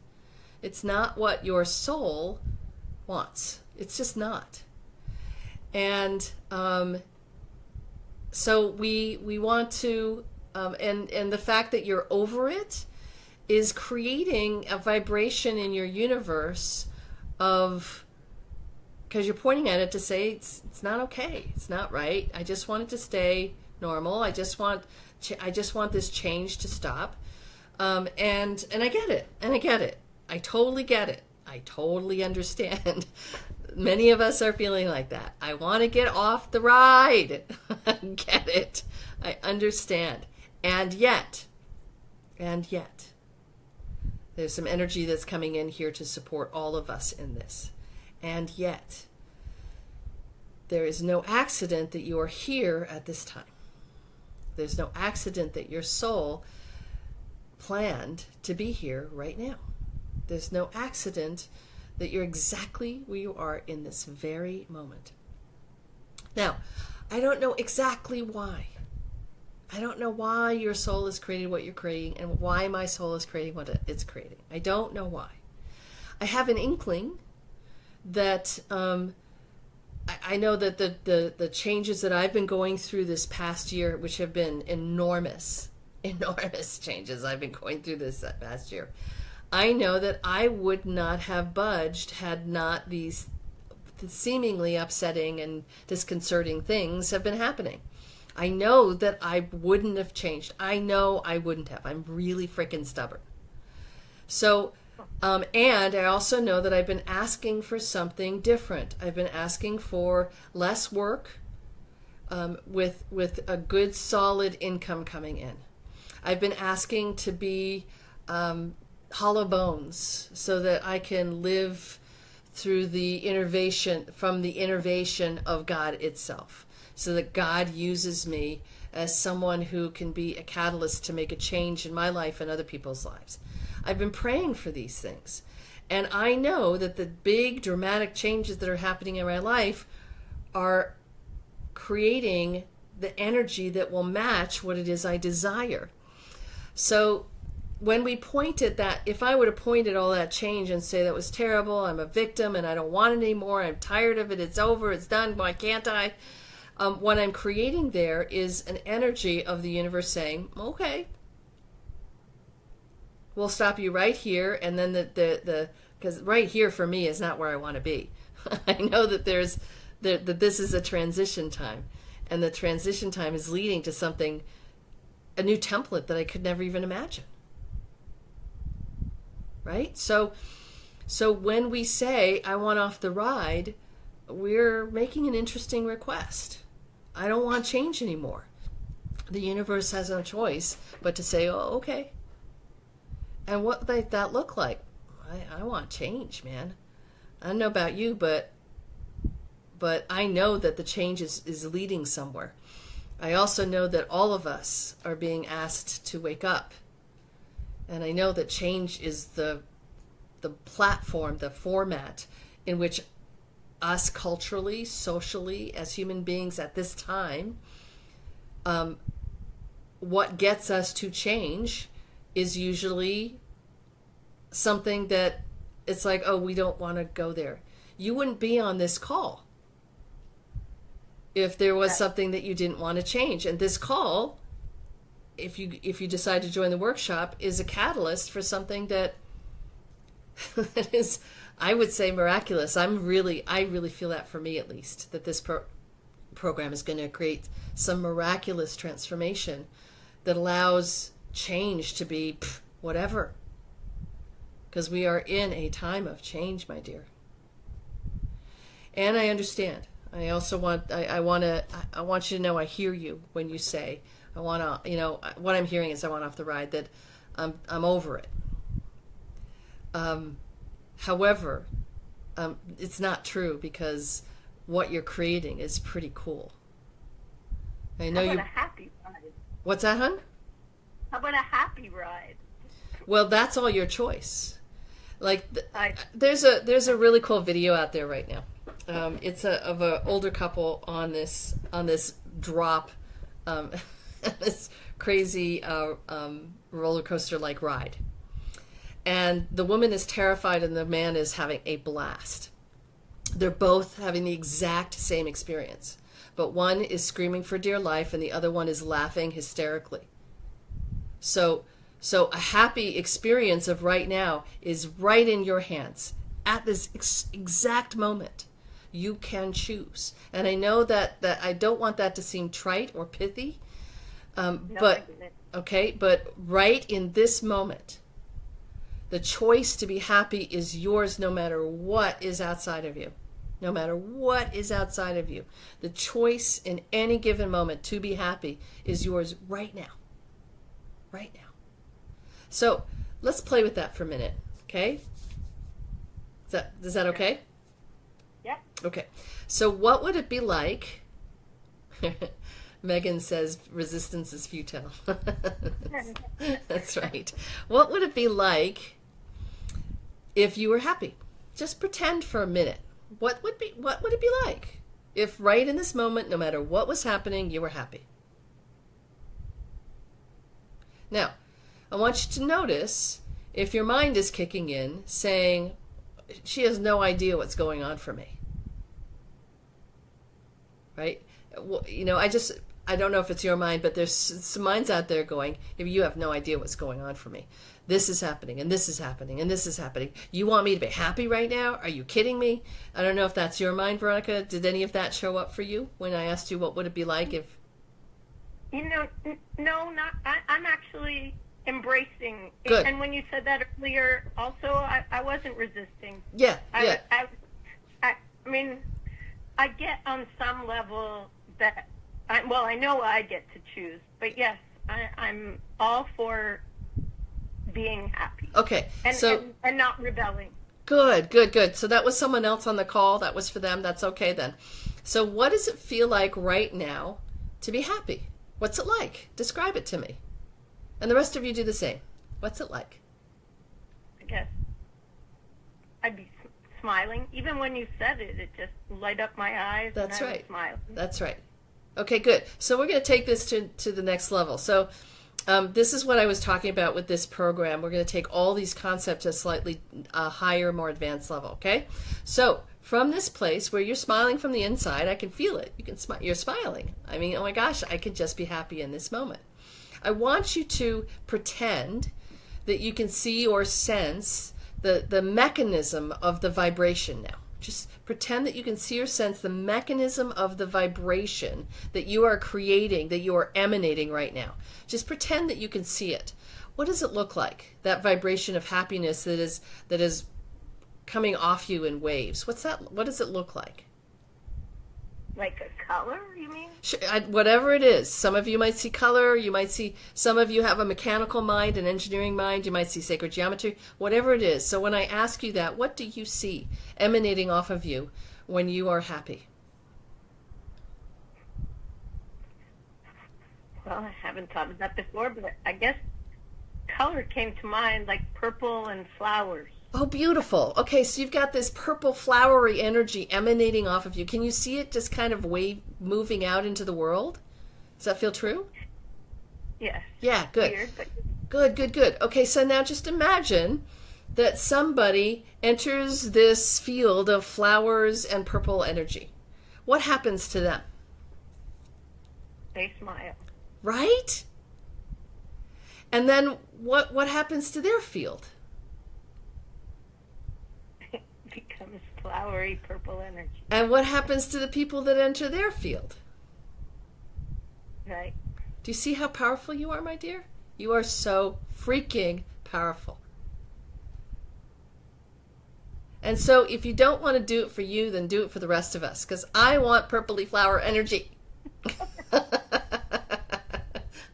It's not what your soul wants. It's just not. And so we want to, and the fact that you're over it is creating a vibration in your universe of, because you're pointing at it to say it's not okay, it's not right. I just want it to stay normal. I just want this change to stop. And I get it, and I get it. I totally get it. I totally understand. Many of us are feeling like that. I want to get off the ride. I get it. I understand. And yet, there's some energy that's coming in here to support all of us in this. And yet, there is no accident that you are here at this time. There's no accident that your soul planned to be here right now. There's no accident that you're exactly where you are in this very moment. Now, I don't know exactly why. I don't know why your soul is creating what you're creating and why my soul is creating what it's creating. I don't know why. I have an inkling that I know that the changes that I've been going through this past year, which have been enormous changes I've been going through this past year, I know that I would not have budged had not these seemingly upsetting and disconcerting things have been happening. I know that I wouldn't have changed. I know I wouldn't have. I'm really freaking stubborn. So, and I also know that I've been asking for something different. I've been asking for less work with a good, solid income coming in. I've been asking to be hollow bones so that I can live through the innervation, from the innervation of God itself, so that God uses me as someone who can be a catalyst to make a change in my life and other people's lives. I've been praying for these things. And I know that the big dramatic changes that are happening in my life are creating the energy that will match what it is I desire. So when we point at that, if I would have pointed all that change and say that was terrible, I'm a victim and I don't want it anymore, I'm tired of it, it's over, it's done, why can't I? What I'm creating there is an energy of the universe saying, okay, we'll stop you right here, and then because right here for me is not where I want to be. I know that that this is a transition time, and the transition time is leading to something, a new template that I could never even imagine. Right? So when we say, I want off the ride, we're making an interesting request. I don't want change anymore. The universe has no choice but to say, oh, okay. And what might that look like? I want change, man. I don't know about you, but I know that the change is leading somewhere. I also know that all of us are being asked to wake up. And I know that change is the platform, the format in which us culturally, socially, as human beings at this time, what gets us to change is usually something that it's like, oh, we don't want to go there. You wouldn't be on this call if there was something that you didn't want to change. And this call, if you decide to join the workshop, is a catalyst for something that is, I would say, miraculous. I really feel that, for me at least, that this program is going to create some miraculous transformation that allows change to be whatever. Because we are in a time of change, my dear. And I understand. I also want you to know I hear you when you say, I want to, what I'm hearing is I want off the ride, that I'm over it. However, it's not true, because what you're creating is pretty cool. I know How about a happy ride? What's that, hon? How about a happy ride? Well, that's all your choice. Like, there's a really cool video out there right now. It's of an older couple on this drop, this crazy roller coaster like ride, and the woman is terrified and the man is having a blast. They're both having the exact same experience, but one is screaming for dear life and the other one is laughing hysterically. So a happy experience of right now is right in your hands at this exact moment. You can choose. And I know that I don't want that to seem trite or pithy, but right in this moment, the choice to be happy is yours no matter what is outside of you. No matter what is outside of you. The choice in any given moment to be happy is yours right now. Right now. So let's play with that for a minute, okay? Is that okay? Yep. Okay. So what would it be like? Megan says resistance is futile. That's right. What would it be like if you were happy? Just pretend for a minute. What would it be like if right in this moment, no matter what was happening, you were happy? Now, I want you to notice if your mind is kicking in saying, she has no idea what's going on for me. Right? Well, you know, I don't know if it's your mind, but there's some minds out there going, if you have no idea what's going on for me. This is happening, and this is happening, and this is happening. You want me to be happy right now? Are you kidding me? I don't know if that's your mind, Veronica. Did any of that show up for you when I asked you what would it be like if... You know, no, not. I'm actually embracing. Good. And when you said that earlier, also, I wasn't resisting. Yeah. I mean, I get on some level that, I know I get to choose, but yes, I'm all for being happy. Okay. And not rebelling. Good. So that was someone else on the call. That was for them. That's okay then. So what does it feel like right now to be happy? What's it like? Describe it to me. And the rest of you do the same. What's it like? I guess I'd be smiling. Even when you said it, it just light up my eyes. That's and I right. would smile. That's right. Okay, good. So we're going to take this to the next level. So this is what I was talking about with this program. We're going to take all these concepts to a slightly higher, more advanced level, okay? So from this place where you're smiling from the inside, I can feel it. You're smiling. I mean, oh my gosh, I could just be happy in this moment. I want you to pretend that you can see or sense the mechanism of the vibration now. Just pretend that you can see or sense the mechanism of the vibration that you are creating, that you are emanating right now. Just pretend that you can see it. What does it look like? That vibration of happiness that is coming off you in waves. What does it look like? Like a color, you mean? Whatever it is. Some of you might see color. Some of you have a mechanical mind, an engineering mind. You might see sacred geometry. Whatever it is. So when I ask you that, what do you see emanating off of you when you are happy? Well, I haven't thought of that before, but I guess color came to mind, like purple and flowers. Oh, beautiful. Okay, so you've got this purple flowery energy emanating off of you. Can you see it just kind of moving out into the world? Does that feel true? Yes. Yeah, good. Weird, but... Good. Okay, so now just imagine that somebody enters this field of flowers and purple energy. What happens to them? They smile. Right? And then what happens to their field? Becomes flowery purple energy. And what happens to the people that enter their field? Right. Do you see how powerful you are, my dear? You are so freaking powerful. And so if you don't want to do it for you, then do it for the rest of us, because I want purpley flower energy.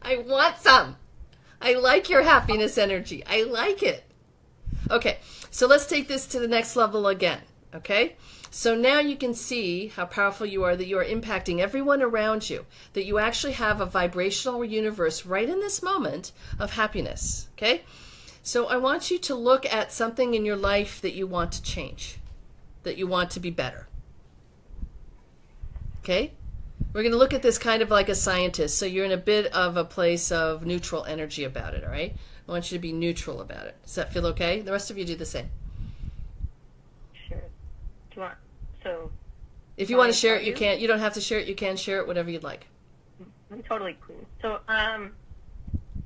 I want some. I like your happiness energy. I like it. Okay, so let's take this to the next level again, okay? So now you can see how powerful you are, that you are impacting everyone around you, that you actually have a vibrational universe right in this moment of happiness, okay? So I want you to look at something in your life that you want to change, that you want to be better, okay? We're going to look at this kind of like a scientist, so you're in a bit of a place of neutral energy about it, all right? I want you to be neutral about it. Does that feel okay? The rest of you do the same. Sure. Do you want So If you want to share it, you can. You don't have to share it. You can share it, whatever you'd like. I'm totally clean. So,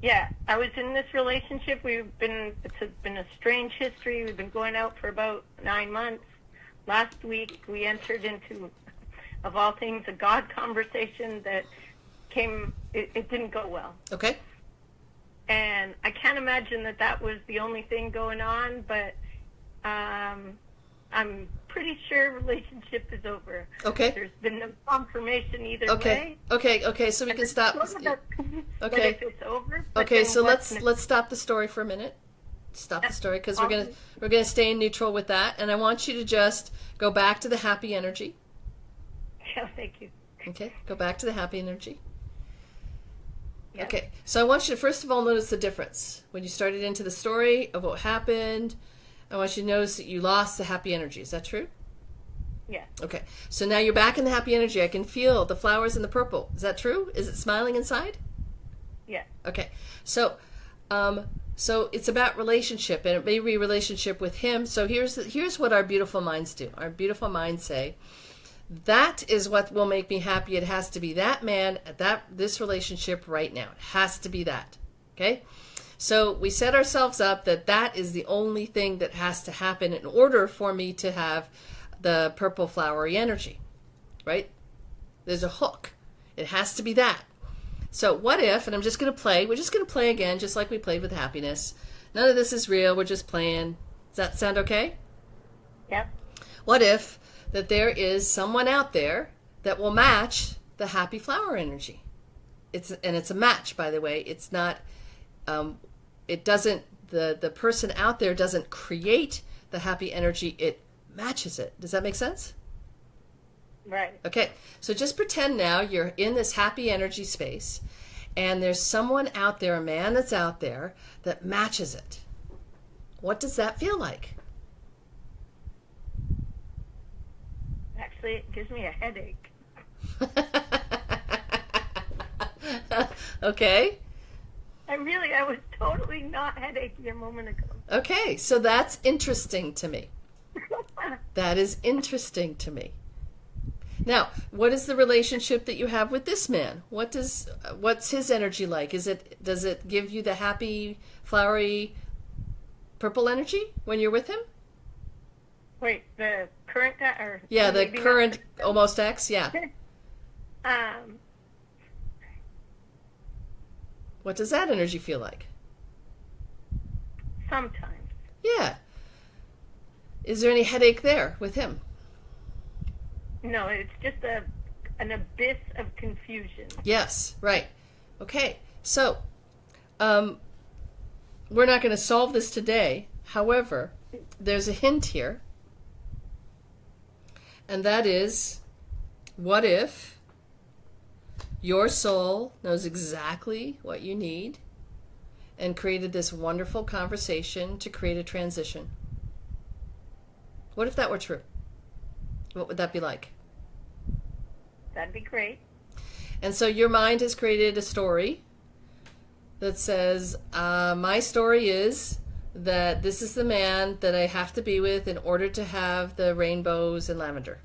yeah, I was in this relationship. It's been a strange history. We've been going out for about 9 months. Last week, we entered into, of all things, a God conversation that it didn't go well. Okay. And I can't imagine that was the only thing going on, but I'm pretty sure relationship is over. Okay. There's been no confirmation either way. Okay, so we can stop. Okay. If it's over. Okay, so let's stop the story for a minute. Stop the story, because we're gonna stay in neutral with that, and I want you to just go back to the happy energy. Yeah, thank you. Okay, go back to the happy energy. Yes. Okay, so I want you to first of all notice the difference. When you started into the story of what happened, I want you to notice that you lost the happy energy. Is that true? Yeah. Okay, so now you're back in the happy energy. I can feel the flowers in the purple. Is that true? Is it smiling inside? Yeah. Okay, so it's about relationship, and it may be relationship with him. So here's what our beautiful minds do. Our beautiful minds say, that is what will make me happy. It has to be that man, this relationship right now. It has to be that. Okay? So we set ourselves up that is the only thing that has to happen in order for me to have the purple flowery energy. Right? There's a hook. It has to be that. So what if, and we're just going to play again, just like we played with happiness. None of this is real. We're just playing. Does that sound okay? Yep. What if that there is someone out there that will match the happy flower energy? It's a match, by the way. It's not, it doesn't, the person out there doesn't create the happy energy. It matches it. Does that make sense? Right. Okay, so just pretend now you're in this happy energy space, and there's someone out there, a man that's out there, that matches it. What does that feel like? Actually, it gives me a headache. Okay. I was totally not headachy a moment ago. Okay, so that's interesting to me. That is interesting to me. Now, what is the relationship that you have with this man? What's his energy like? Does it give you the happy, flowery, purple energy when you're with him? Wait, the current guy, or yeah, the current almost ex, yeah. What does that energy feel like? Sometimes. Yeah. Is there any headache there with him? No, it's just an abyss of confusion. Yes, right. Okay, so we're not going to solve this today. However, there's a hint here, and that is, what if your soul knows exactly what you need and created this wonderful conversation to create a transition? What if that were true? What would that be like? That'd be great. And so your mind has created a story that says, my story is that this is the man that I have to be with in order to have the rainbows and lavender.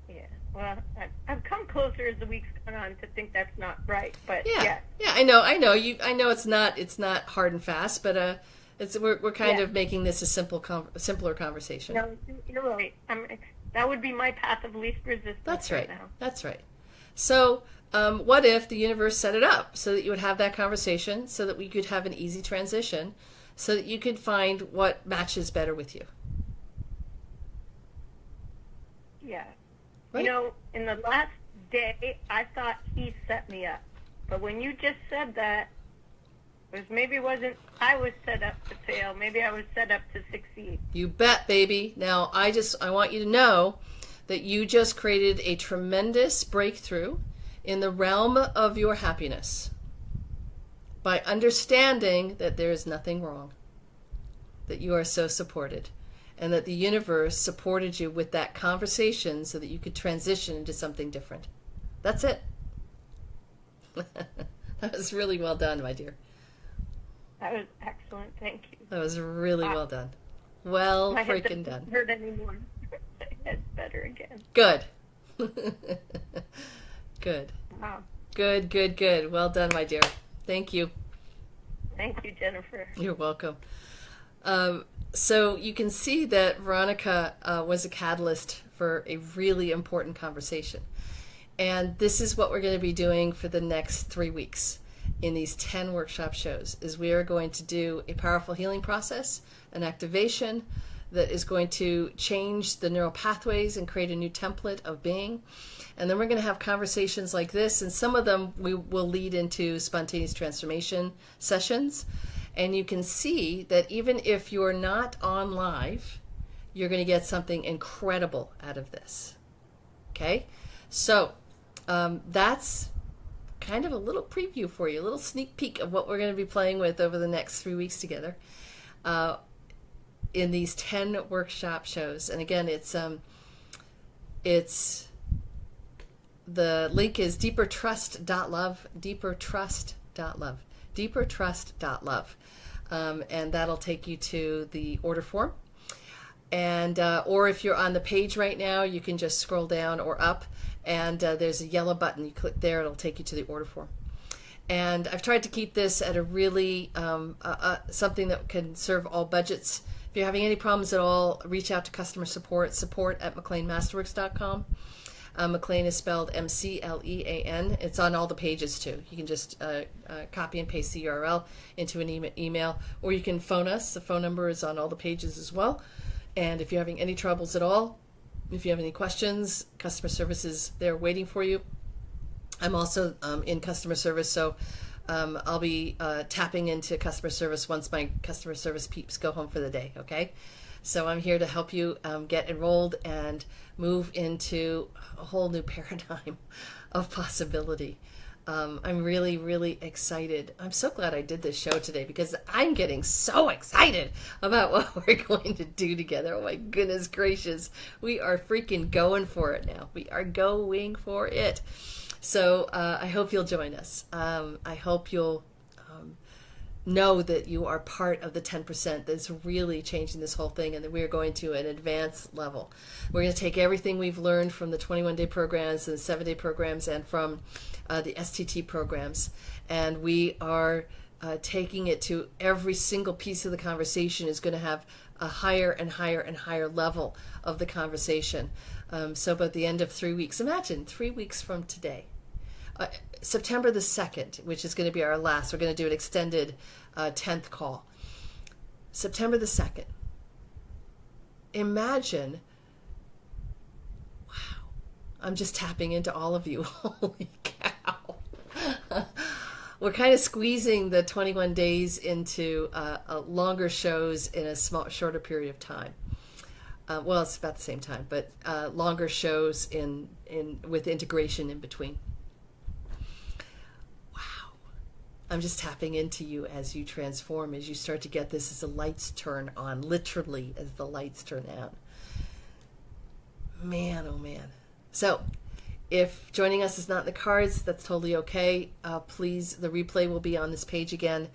Yeah. Well, I've come closer as the week's gone on to think that's not right, but yeah. Yeah, I know. I know it's not hard and fast, but we're kind of making this a simpler conversation. No, you're right. That would be my path of least resistance. That's right. Now. That's right. So, what if the universe set it up so that you would have that conversation, so that we could have an easy transition, so that you could find what matches better with you? Yeah. Right? In the last day, I thought he set me up. But when you just said that, I was set up to fail. Maybe I was set up to succeed. You bet, baby. Now, I want you to know that you just created a tremendous breakthrough in the realm of your happiness by understanding that there is nothing wrong, that you are so supported, and that the universe supported you with that conversation so that you could transition into something different. That's it. That was really well done, my dear. That was excellent. Thank you. That was really well done. Well My head freaking doesn't done. hurt anymore. better again. Good. Good. Wow. Good. Well done, my dear. Thank you. Thank you, Jennifer. You're welcome. So you can see that Veronica was a catalyst for a really important conversation. And this is what we're going to be doing for the next 3 weeks in these 10 workshop shows, is we are going to do a powerful healing process, an activation that is going to change the neural pathways and create a new template of being. And then we're going to have conversations like this, and some of them we will lead into spontaneous transformation sessions. And you can see that even if you're not on live, you're going to get something incredible out of this. Okay? So that's kind of a little preview for you, a little sneak peek of what we're going to be playing with over the next 3 weeks together in these 10 workshop shows. And again, it's the link is DeeperTrust.love, DeeperTrust.love, DeeperTrust.love, and that'll take you to the order form. And or if you're on the page right now, you can just scroll down or up, and there's a yellow button. You click there, it'll take you to the order form. And I've tried to keep this at a really something that can serve all budgets. If you're having any problems at all, reach out to customer support at McLeanMasterworks.com. McLean is spelled McLean. It's on all the pages too. You can just copy and paste the URL into an email, or you can phone us. The phone number is on all the pages as well. And if you're having any troubles at all, if you have any questions, customer service is there waiting for you. I'm also in customer service, so I'll be tapping into customer service once my customer service peeps go home for the day, okay? So I'm here to help you get enrolled and move into a whole new paradigm of possibility. I'm really, really excited. I'm so glad I did this show today, because I'm getting so excited about what we're going to do together. Oh my goodness gracious. We are freaking going for it now. We are going for it. So I hope you'll join us. I hope you'll know that you are part of the 10% that's really changing this whole thing, and that we are going to an advanced level. We're going to take everything we've learned from the 21-day programs and the 7-day programs and from the STT programs, and we are taking it to every single piece of the conversation is going to have a higher and higher and higher level of the conversation. So by the end of 3 weeks, imagine 3 weeks from today, September the 2nd, which is going to be our last, we're going to do an extended 10th call. September the 2nd. Imagine, wow, I'm just tapping into all of you. Holy cow. We're kind of squeezing the 21 days into longer shows in a shorter period of time. Well, it's about the same time, but longer shows with integration in between. I'm just tapping into you as you transform, as you start to get this as the lights turn on, literally as the lights turn on. Man, oh man. So if joining us is not in the cards, that's totally okay. Please, the replay will be on this page again.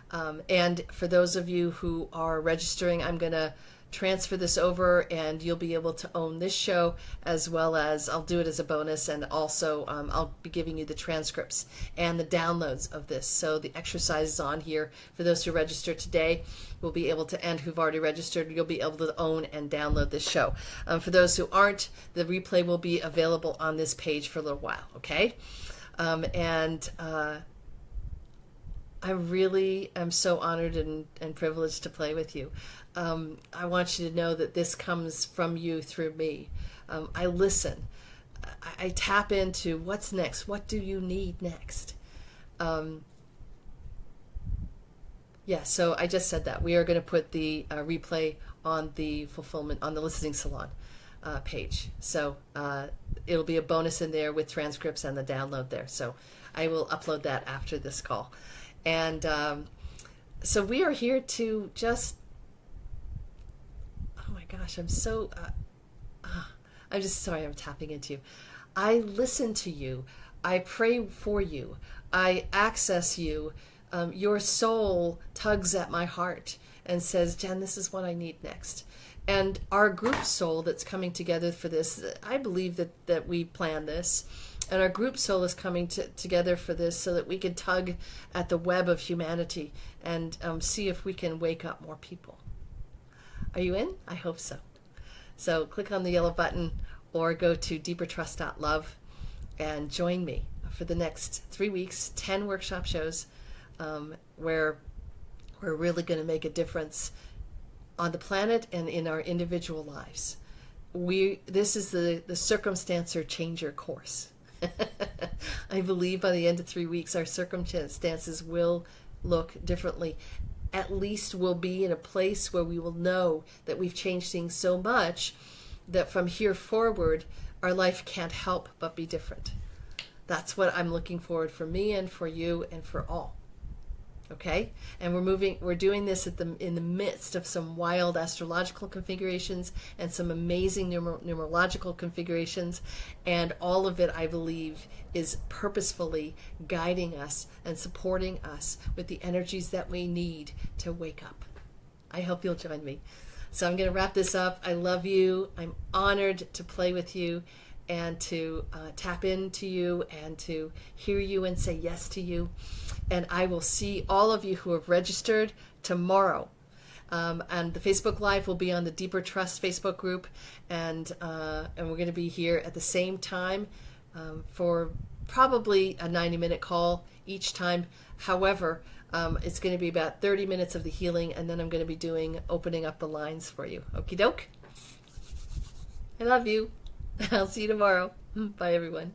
And for those of you who are registering, I'm going to transfer this over, and you'll be able to own this show, as well as I'll do it as a bonus, and also I'll be giving you the transcripts and the downloads of this. So the exercises on here for those who register today will be able to, and who've already registered, you'll be able to own and download this show. For those who aren't, the replay will be available on this page for a little while, okay? I really am so honored and privileged to play with you. I want you to know that this comes from you through me. I listen. I tap into what's next. What do you need next? Yeah, so I just said that. We are going to put the replay on the fulfillment, on the listening salon page. So it'll be a bonus in there with transcripts and the download there. So I will upload that after this call. And so we are here to just, oh my gosh, I'm so, I'm just sorry, I'm tapping into you. I listen to you. I pray for you. I access you. Your soul tugs at my heart and says, Jen, this is what I need next. And our group soul that's coming together for this, I believe that we planned this, and our group soul is coming together for this so that we can tug at the web of humanity and see if we can wake up more people. Are you in? I hope so. So click on the yellow button or go to deepertrust.love and join me for the next 3 weeks, 10 workshop shows where we're really going to make a difference on the planet and in our individual lives. This is the circumstancer changer course. I believe by the end of 3 weeks our circumstances will look differently. At least we'll be in a place where we will know that we've changed things so much that from here forward our life can't help but be different. That's what I'm looking forward for me and for you and for all. Okay? And we're doing this in the midst of some wild astrological configurations and some amazing numerological configurations, and all of it, I believe, is purposefully guiding us and supporting us with the energies that we need to wake up. I hope you'll join me. So I'm going to wrap this up. I love you. I'm honored to play with you and to tap into you and to hear you and say yes to you. And I will see all of you who have registered tomorrow. And the Facebook Live will be on the Deeper Trust Facebook group. And we're going to be here at the same time for probably a 90-minute call each time. However, it's going to be about 30 minutes of the healing, and then I'm going to be opening up the lines for you. Okie doke? I love you. I'll see you tomorrow. Bye, everyone.